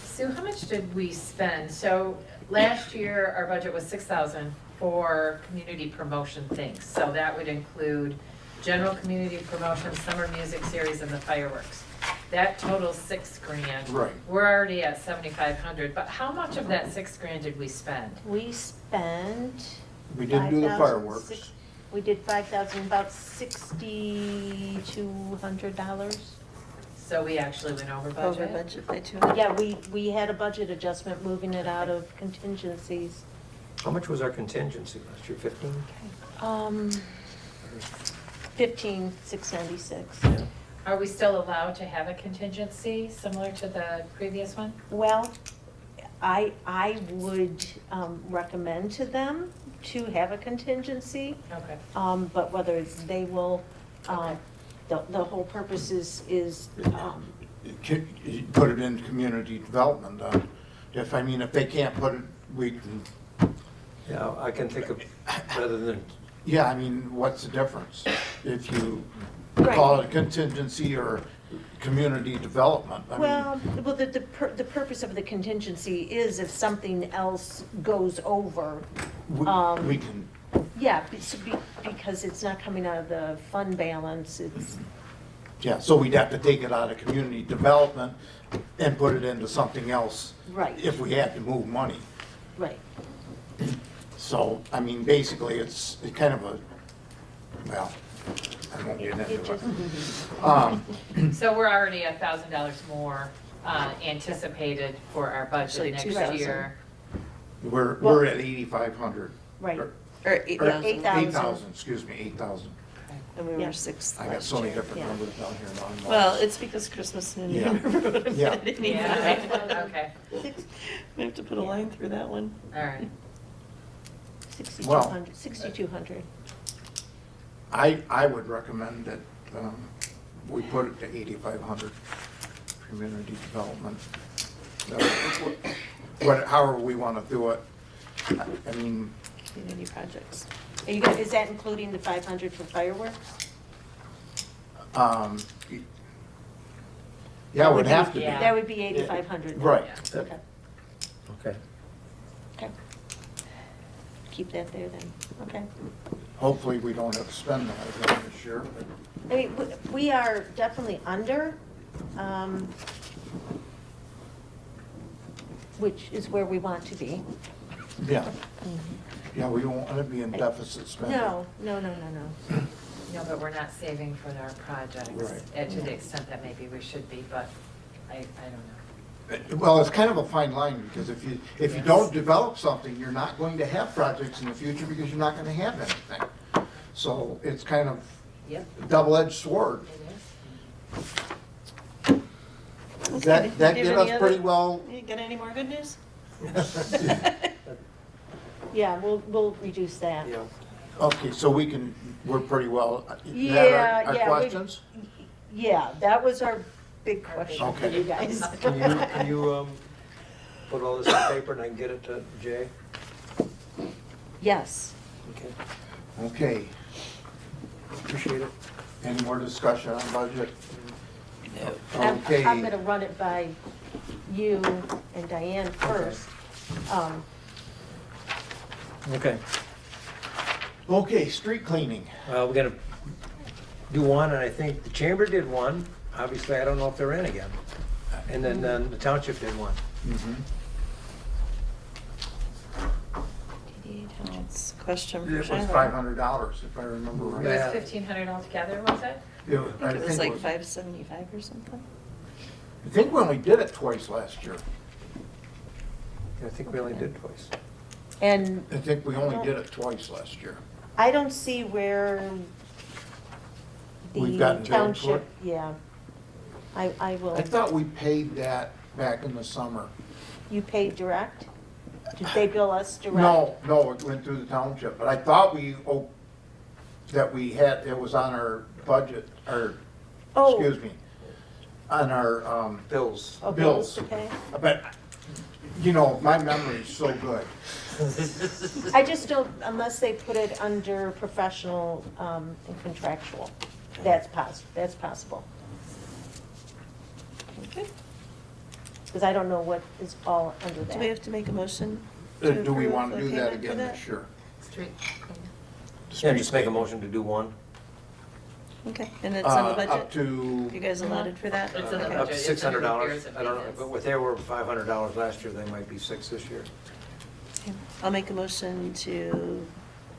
Sue, how much did we spend? So last year, our budget was 6,000 for community promotion things. So that would include general community promotion, summer music series, and the fireworks. That totals $6,000. Right. We're already at 7,500, but how much of that $6,000 did we spend? we spent. We did do the 5,000, fireworks. We did 5,000, about $6,200. So we actually went over Over budget? budget by 200. Yeah, we had a budget adjustment moving it out of contingencies. how much was our contingency last year, 15? 15,696. Are we still allowed to have a contingency similar to the previous one? Well, I would recommend to them to have a contingency, Okay. but whether they will, Okay. the whole purpose is, You put it in community development. If they can't put it, we can, Yeah, I can think of, rather than, yeah, I mean, what's the difference? If you Right. call it a contingency or community development, I mean. well, the purpose of the contingency is if something else goes over, We can, yeah, because it's not coming out of the fund balance, it's, Yeah, so we'd have to take it out of community development and put it into something else. Right. If we had to move money. Right. So, I mean, basically, it's kind of a, well, I won't get into It just, it. So we're already $1,000 more anticipated for our Actually, budget 2,000. next year. We're at 8,500. right. Or Or 8,000. 8,000. Excuse me, 8,000. And we Yeah. were 6 I got last so many year. different Yeah. numbers down here now. I'm Well, lost. it's because Christmas and Yeah. Yeah. Yeah, okay, We have to put a line through that one. all right. 6,200, 6,200. I would recommend that we put it to 8,500, community development. However we want to do it. I mean, Community projects. Are you, is that including the 500 for fireworks? yeah, it would have to be. Yeah. That would be 8,500. then. Right. Okay, Okay. okay. Keep that there then, okay. Hopefully, we don't have to spend all of that this year. I mean, we are definitely under, which is where we want to be. Yeah. Yeah, we don't want to be in deficit spending. No, no, no, no, no. No, but we're not saving for our projects, Right. to the extent that maybe we should be, but I don't know. Well, it's kind of a fine line, because if you Yes. don't develop something, you're not going to have projects in the future because you're not going to have anything. So it's kind of Yep, a double-edged sword. it is. Okay, That do you did have us any pretty other- well. You got any more good news? Yeah, we'll reduce that. Yeah. Okay, so we're pretty well, Yeah, our yeah, we- questions? Yeah, that was our big question for Okay. you guys. Can you put all this on paper and I can get it to Jay? Yes. Okay. Okay, Appreciate it. any more discussion on budget? I'm Okay. gonna run it by you and Diane first. Okay. Okay, street cleaning. We're gonna do one, and I think the chamber did one. Obviously, I don't know if they're in again. And then the township did one. DDA Township's question for It was Shiloh. $500, if I remember It right. was Yeah. 1,500 altogether, was it? I think it was like 575 or something. I think we only did it twice last year. I think we only did twice. And I think we only did it twice last year. I don't see where We've the gotten billed for township, it? yeah. I will, I thought we paid that back in the summer. you paid direct? Did they bill us direct? No, it went through the township, but I thought that we had, it was on our budget, or, Oh. excuse me, on our, Bills. Oh, bills. okay. But, you know, my memory's so good. I just don't, unless they put it under professional and contractual. That's possible. Okay. Because I don't know what is all under Do we that. have to make a motion? Do we want to approve do the that payment for again that? this year? Street. Yeah, just make a motion to do one. Okay, and it's on the Up budget? to, You guys allotted for that? It's in the Okay. Up to budget. It's under $600. repairs and I don't know, maintenance. but if they were $500 last year, they might be $600 this year. Okay. I'll make a motion to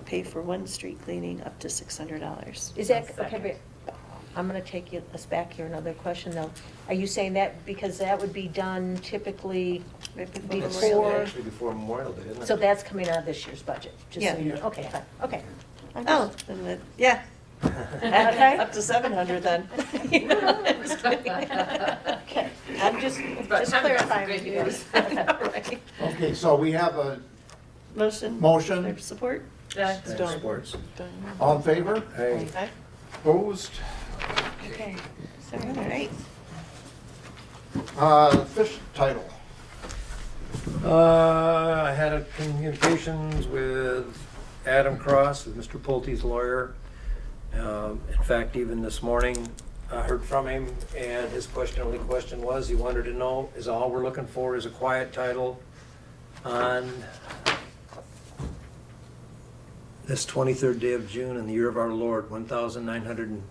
pay for one street cleaning up to $600. Is that, Second. okay, but I'm gonna take us back here, another question though. Are you saying that because that would be done typically, Right before It's Memorial Before- Day. actually before Memorial Day, isn't it? so that's coming out of this year's budget? Just so Yeah. you know. Okay, fine, okay. I'm Oh, just- then that, yeah. Okay. Up to 700 then. Okay, I'm just But time to have some clarifying good with you news. guys. Right. okay, so we have a Motion? motion, Support? That's Done. Sports. Done. all in favor? Hey, Okay. Opposed? Okay. All right. Fish title. I had a communications with Adam Cross, with Mr. Pulte's lawyer. In fact, even this morning, I heard from him, and his only question was, he wanted to know, is all we're looking for is a quiet title on this 23rd day of June in the year of our Lord, 1900.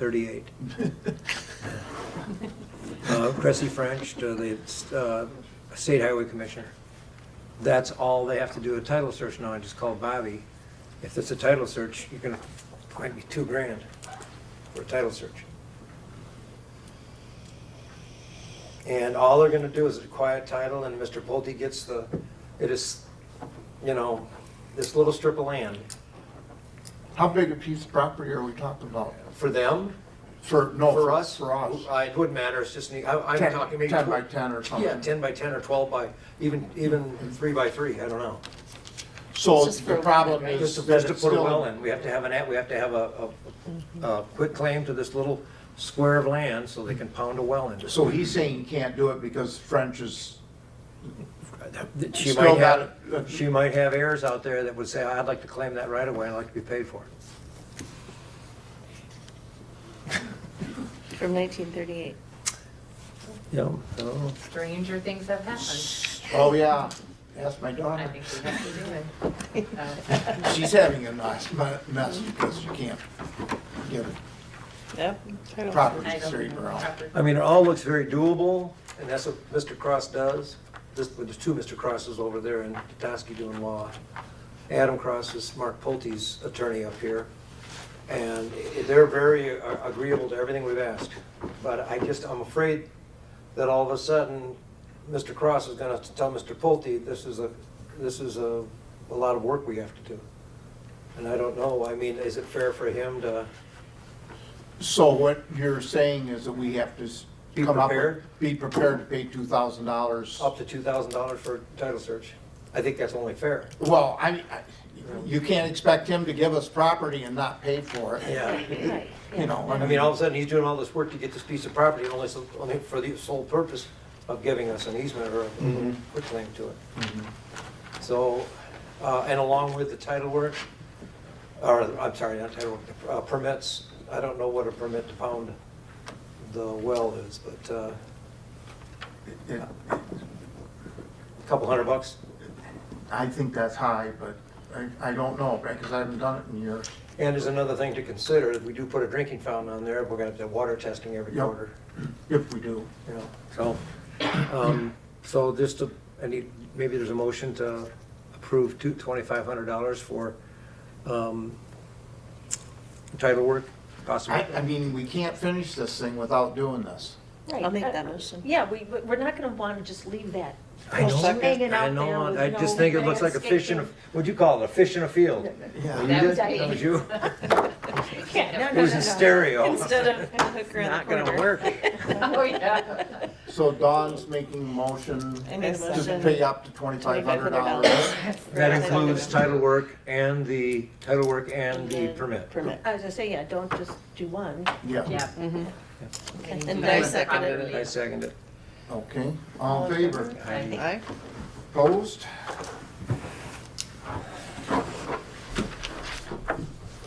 38. Cressy French, the State Highway Commissioner. That's all they have to do a title search now. I just called Bobby. If it's a title search, you're gonna, might be $2,000 for a title search. And all they're gonna do is a quiet title, and Mr. Pulte gets it is, you know, this little strip of land. How big a piece of property are we talking about? For them, For us? For us. It wouldn't matter, it's just, I'm 10 talking maybe. 10 by 10 or something. Yeah, 10 by 10 or 12 by, even 3 by 3, I don't know. So Just for the a problem well, is Just that to it's put a still. well in, we have to have a quick claim to this little square of land so they can pound a well into it. So he's saying you can't do it because French is. She Still might got have, she might have heirs out there that would say, I'd like to claim that right away, I'd like to be paid for it. From 1938. Yeah, I don't know. Stranger things have happened. Oh, yeah. Ask my I daughter. think we have to do it. She's having a nice mess because she can't get Yep. a property I don't straightened know. around. I mean, it all looks very doable, and that's what Mr. Cross does. There's two Mr. Crosses over there in Petoskey doing law. Adam Cross is Mark Pulte's attorney up here, and they're very agreeable to everything we've asked. But I'm afraid that all of a sudden, Mr. Cross is gonna tell Mr. Pulte, this is a lot of work we have to do. And I don't know, I mean, is it fair for him to So what you're saying is that we have to Be come up with- prepared? be prepared to pay $2,000. up to $2,000 for title search? I think that's only fair. Well, you can't expect him to give us property and not pay for it. Yeah. Right, You know, I mean, all of a sudden, he's doing all this work to get this piece of property only for the sole purpose of giving us an easement or a quick claim to it. So, and along with the title work, or, I'm sorry, not title work, permits, I don't know what a permit to pound the well is, but It- a couple $100. I think that's high, but I don't know, because I haven't done it in years. And there's another thing to consider, if we do put a drinking fountain on there, we're gonna have to have water testing every Yep. quarter. If we do. You know, so just to, maybe there's a motion to approve $2,500 for title work, possibly. I mean, we can't finish this thing without doing this. right. I'll make that motion. Yeah, we're not gonna wanna just leave that. I know, Hanging I out there know, with I no just think it looks like a fish in a, what'd you call it, a fish in a field? Yeah. You That did? was me. That was you? Yeah, no, It was in stereo. Instead of hook around Not the gonna corner. work. Oh, yeah. So Dawn's making a motion I made a to motion. pay up to $2,500. That includes title work and the permit. Permit. I was gonna say, yeah, don't just do one. Yeah, Yeah. And I seconded I second it. okay. All in favor? Aye. Opposed?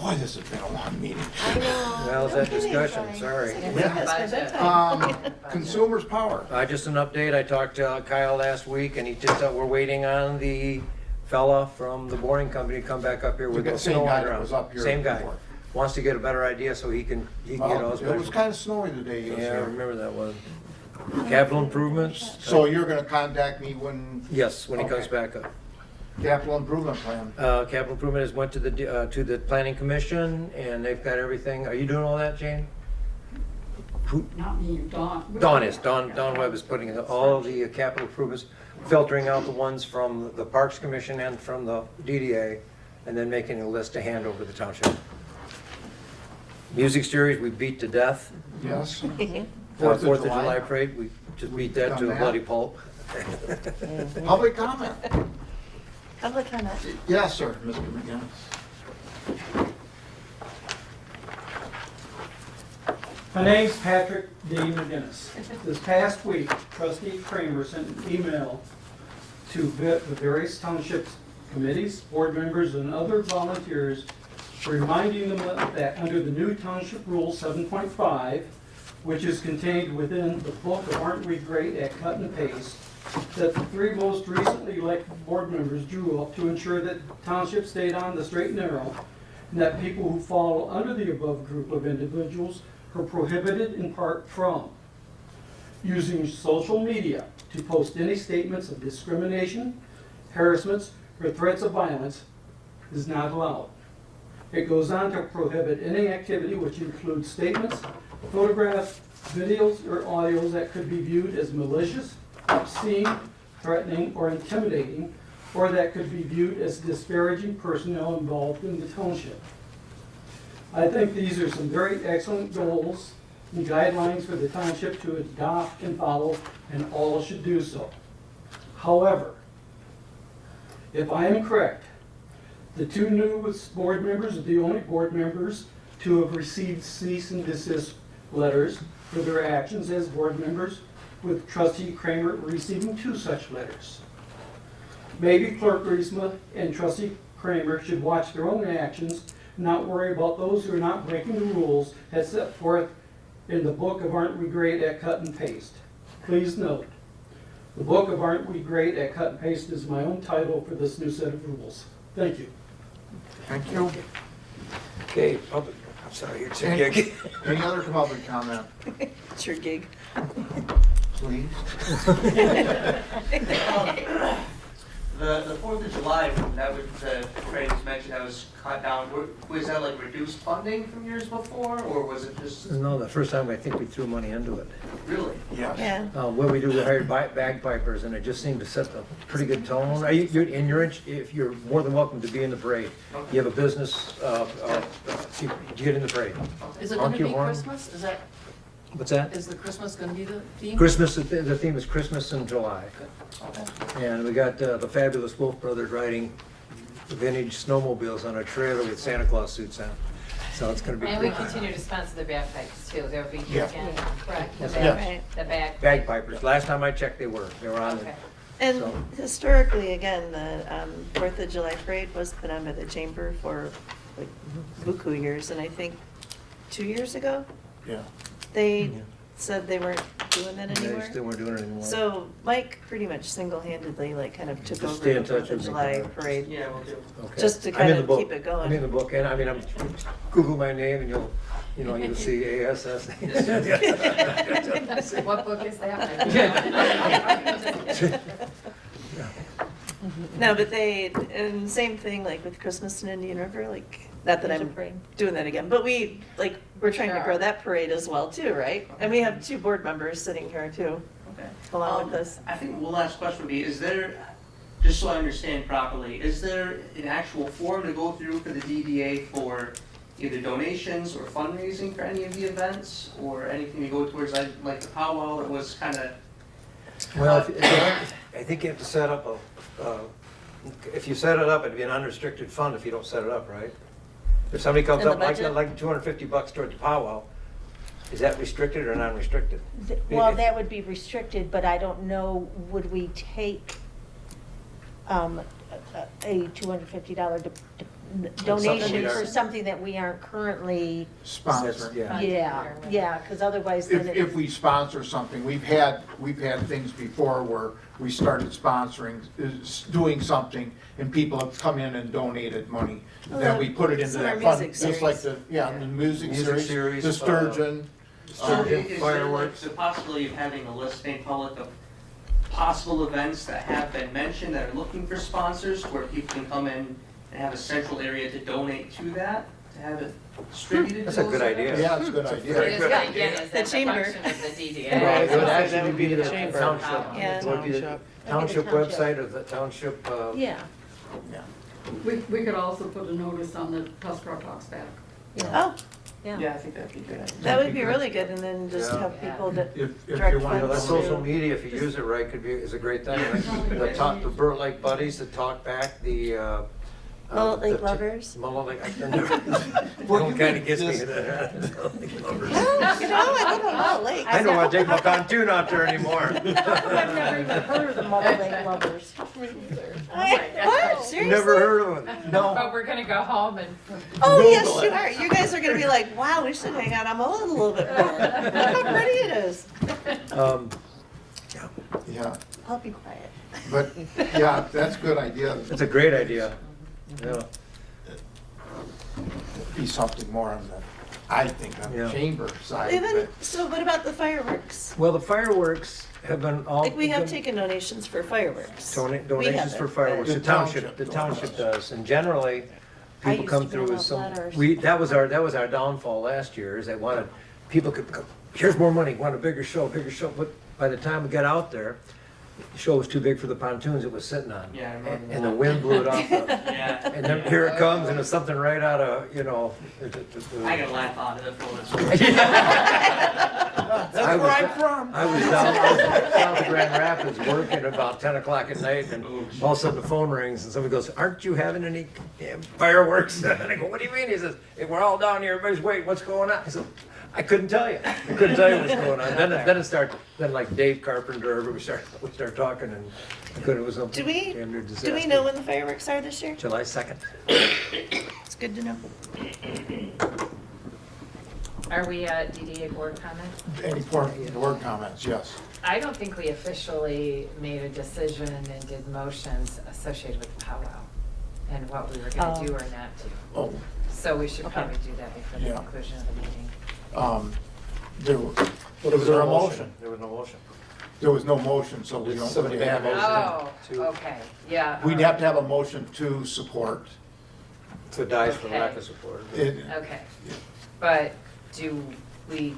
Boy, this has been a long meeting. I know. Well, is that discussion, sorry. Consumers Power. Just an update, I talked to Kyle last week, and he just, we're waiting on the fella from the boring company to come back up here with The the same snow guy on that ground. was up here Same guy. before. Wants to get a better idea so he can get all his. It was kind of snowy the day he was Yeah, I here. remember that one. Capital improvements? So you're gonna contact me when Yes, when he comes Okay. back up. capital improvement plan? Capital improvement has went to the planning commission, and they've got everything. Are you doing all that, Jane? Not me, Dawn. Don Webb is putting in all of the capital improvements, filtering out the ones from the Parks Commission and from the DDA, and then making a list to hand over to the township. Music series, we beat to death. Yes. Fourth of July parade, we just beat that to a bloody pulp. Public comment? Public comment. Yes, sir, Mr. McGinnis. My name's Patrick D. McGinnis. This past week, trustee Kramer sent an email to the various townships, committees, board members, and other volunteers, reminding them that under the new township rule 7.5, which is contained within the book of Aren't We Great at Cut and Paste, that the three most recently elected board members drew up to ensure that township stayed on the straight and narrow, and that people who fall under the above group of individuals are prohibited in part from using social media to post any statements of discrimination, harassments, or threats of violence is not allowed. It goes on to prohibit any activity which includes statements, photographs, videos, or audios that could be viewed as malicious, obscene, threatening, or intimidating, or that could be viewed as disparaging personnel involved in the township. I think these are some very excellent goals and guidelines for the township to adopt and follow, and all should do so. However, if I am correct, the two newest board members are the only board members to have received cease and desist letters for their actions as board members, with trustee Kramer receiving 2 such letters. Maybe Clerk Riesma and trustee Kramer should watch their own actions, not worry about those who are not breaking the rules as set forth in the book of Aren't We Great at Cut and Paste. Please note, the book of Aren't We Great at Cut and Paste is my own title for this new set of rules. Thank you. Thank you. Okay, public, I'm sorry, it's a Any gig. any other public comment, It's your gig. please? The 4th of July, that was, the parade was mentioned, that was cut down. Was that like reduced funding from years before, or was it just No, the first time I think we threw money into it. really? Yes. Yeah. What we do, we hired bagpipers, and it just seemed to set a pretty good tone. If you're more than welcome to be in the parade. You have a business, you get in the parade. Is it Honk gonna your be horn. Christmas? What's that? Is the Christmas gonna be the theme? Christmas, the theme is Christmas in July. Okay. And we got the fabulous Wolf Brothers riding vintage snowmobiles on a trailer with Santa Claus suits on. So it's gonna be And we pretty. continue to sponsor the bagpipes too, there'll be, Yeah. again, correct, the Yeah. bag, the bag. Bagpipers. Last time I checked, they were on. Okay. And So- historically, again, the 4th of July parade was put on by the chamber for like buku years, and I think 2 years ago, Yeah. they Yeah. said they weren't doing that They anymore. still weren't doing it anymore. So Mike pretty much single-handedly like kind of took Just over stay the in touch 4th of with me, July Tyler. parade. Yeah, we'll do. Okay. Just to I'm kind in the of book. keep it going. I'm in the book, and I'm Google my name, and you'll see ASS. What book is that? No, but and same thing like with Christmas in Indian River, like, not that There's a I'm parade. doing that again, but we're trying to Sure. grow that parade as well too, right? And we have 2 board members sitting here too, Okay. along with us. I think one last question would be, is there, just so I understand properly, is there an actual form to go through for the DDA for either donations or fundraising for any of the events, or anything to go towards, like the powwow that was kind of? Well, I think you have to set up if you set it up, it'd be an unrestricted fund if you don't set it up, right? If somebody comes In the up, like budget? $250 towards the powwow, is that restricted or non-restricted? Well, that would be restricted, but I don't know, would we take a $250 donation we for aren't- something that we aren't currently, Sponsor. Yeah. yeah, because otherwise then If it, we sponsor something, we've had things before where we started sponsoring, doing something, and people have come in and donated money. Then we put it into Some of that our fund, music just like the, series. the music Music series, series, the sturgeon. So Yeah. is there like Fireworks. the possibility of having a list made public of possible events that have been mentioned that are looking for sponsors, where people can come in and have a central area to donate to that, to have it distributed? That's to a good those idea. events? Yeah, it's a good It idea. is, again, is The that the chamber. function of the DDA? Yeah. It would That actually would be be the the chamber. township. Yeah. It would be the Township. township Maybe the township. website or the township, yeah, We could also put a notice on the Tuscarora Talks back. yeah, Oh, Yeah, I think that'd be a good idea. that would be really good, and then just Yeah. have people to If direct you want You know, to that funds social to. media, if you use it right, is a great thing. Like the Burt Lake Buddies, the Talk Back, the. Mullet Lake the- Lovers. Mullet Lake, I can never. That one kind of gets me. Mullet Lake Lovers. You know, I live on Mullet Lake. I don't want to take my pontoon out there anymore. I've never even heard of the Mother Lake Lovers. What? Seriously? Never heard of it. But we're gonna go home and. Oh, yes, you are. You guys are gonna be like, wow, we should hang out on Mullet a little bit more. Look how pretty it is. Yeah, I'll be quiet. but, yeah, that's a good idea. It's a great idea. Yeah. Be something more on the I think on the Yeah. chamber side, Even, so what about the fireworks? Well, the fireworks have been all. Like, we have taken donations for fireworks. Donations for fireworks, The the township township does, and generally, I people used come to through give with out some, letters. that was our downfall last year, is they wanted, people could, here's more money, want a bigger show, but by the time we got out there, the show was too big for the pontoons it was sitting on. Yeah, I remember And the that. wind blew it off, Yeah. and then here it comes, and it's something right out of, I can laugh out of it for what it's worth. that's where I'm from. I was down to Grand Rapids working about 10 o'clock at night, and all of a sudden the phone rings, and somebody goes, "Aren't you having any fireworks?" And I go, "What do you mean?" He says, "Hey, we're all down here, everybody's waiting, what's going on?" I said, "I couldn't tell you. I couldn't tell you what's going on." Then like Dave Carpenter, we start talking, and it was a Do we, damn near disaster. do we know when the fireworks are this year? July 2nd. It's good to know. Are we at DDA board comment? Any board comments, yes. I don't think we officially made a decision and did motions associated with the powwow and what we were gonna do or not do. Oh, So we should Okay. probably do that before the Yeah. conclusion of the meeting. Was there a motion? There was no motion. There was no motion, so we don't Somebody really have made a a motion. Oh, to- okay, yeah. We'd have to have a motion to support. So it dies for Okay. lack of support. Okay, but do we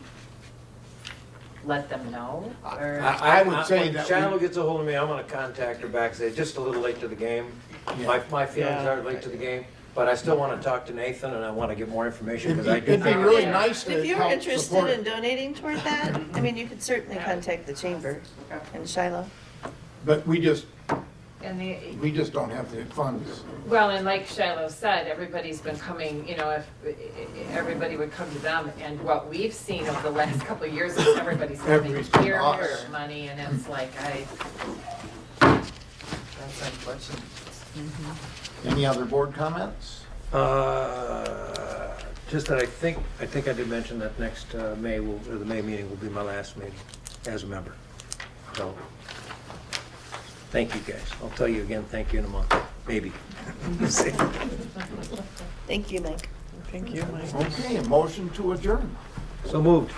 let them know, or? I would say that When Shiloh we- gets a hold of me, I'm gonna contact her back, say, just a little late to the game. Yeah. My feelings Yeah. are late to the game, but I still wanna talk to Nathan, and I wanna get more information, because I do. It'd be really Yeah. nice to If you're help interested support in it. donating toward that, I mean, you could certainly contact the chamber and Shiloh. But we just don't have the funds. Well, and like Shiloh said, everybody's been coming, if everybody would come to them, and what we've seen over the last couple of years is everybody's coming Everybody's coming here to us. for money, and it's like, that's unfortunate. Any other board comments? Just that I think I did mention that next the May meeting will be my last meeting as a member. So, thank you guys. I'll tell you again, thank you in a month, maybe. We'll see. Thank you, Mike. Thank you, Mike. Okay, a motion to adjourn. So moved.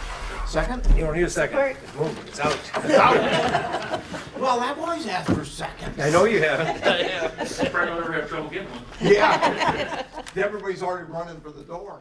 Second? You don't need a second. Support. It's moved. It's out. Well, I've always asked for seconds. I know you haven't. Probably don't ever have trouble getting one. Yeah. Everybody's already running for the door.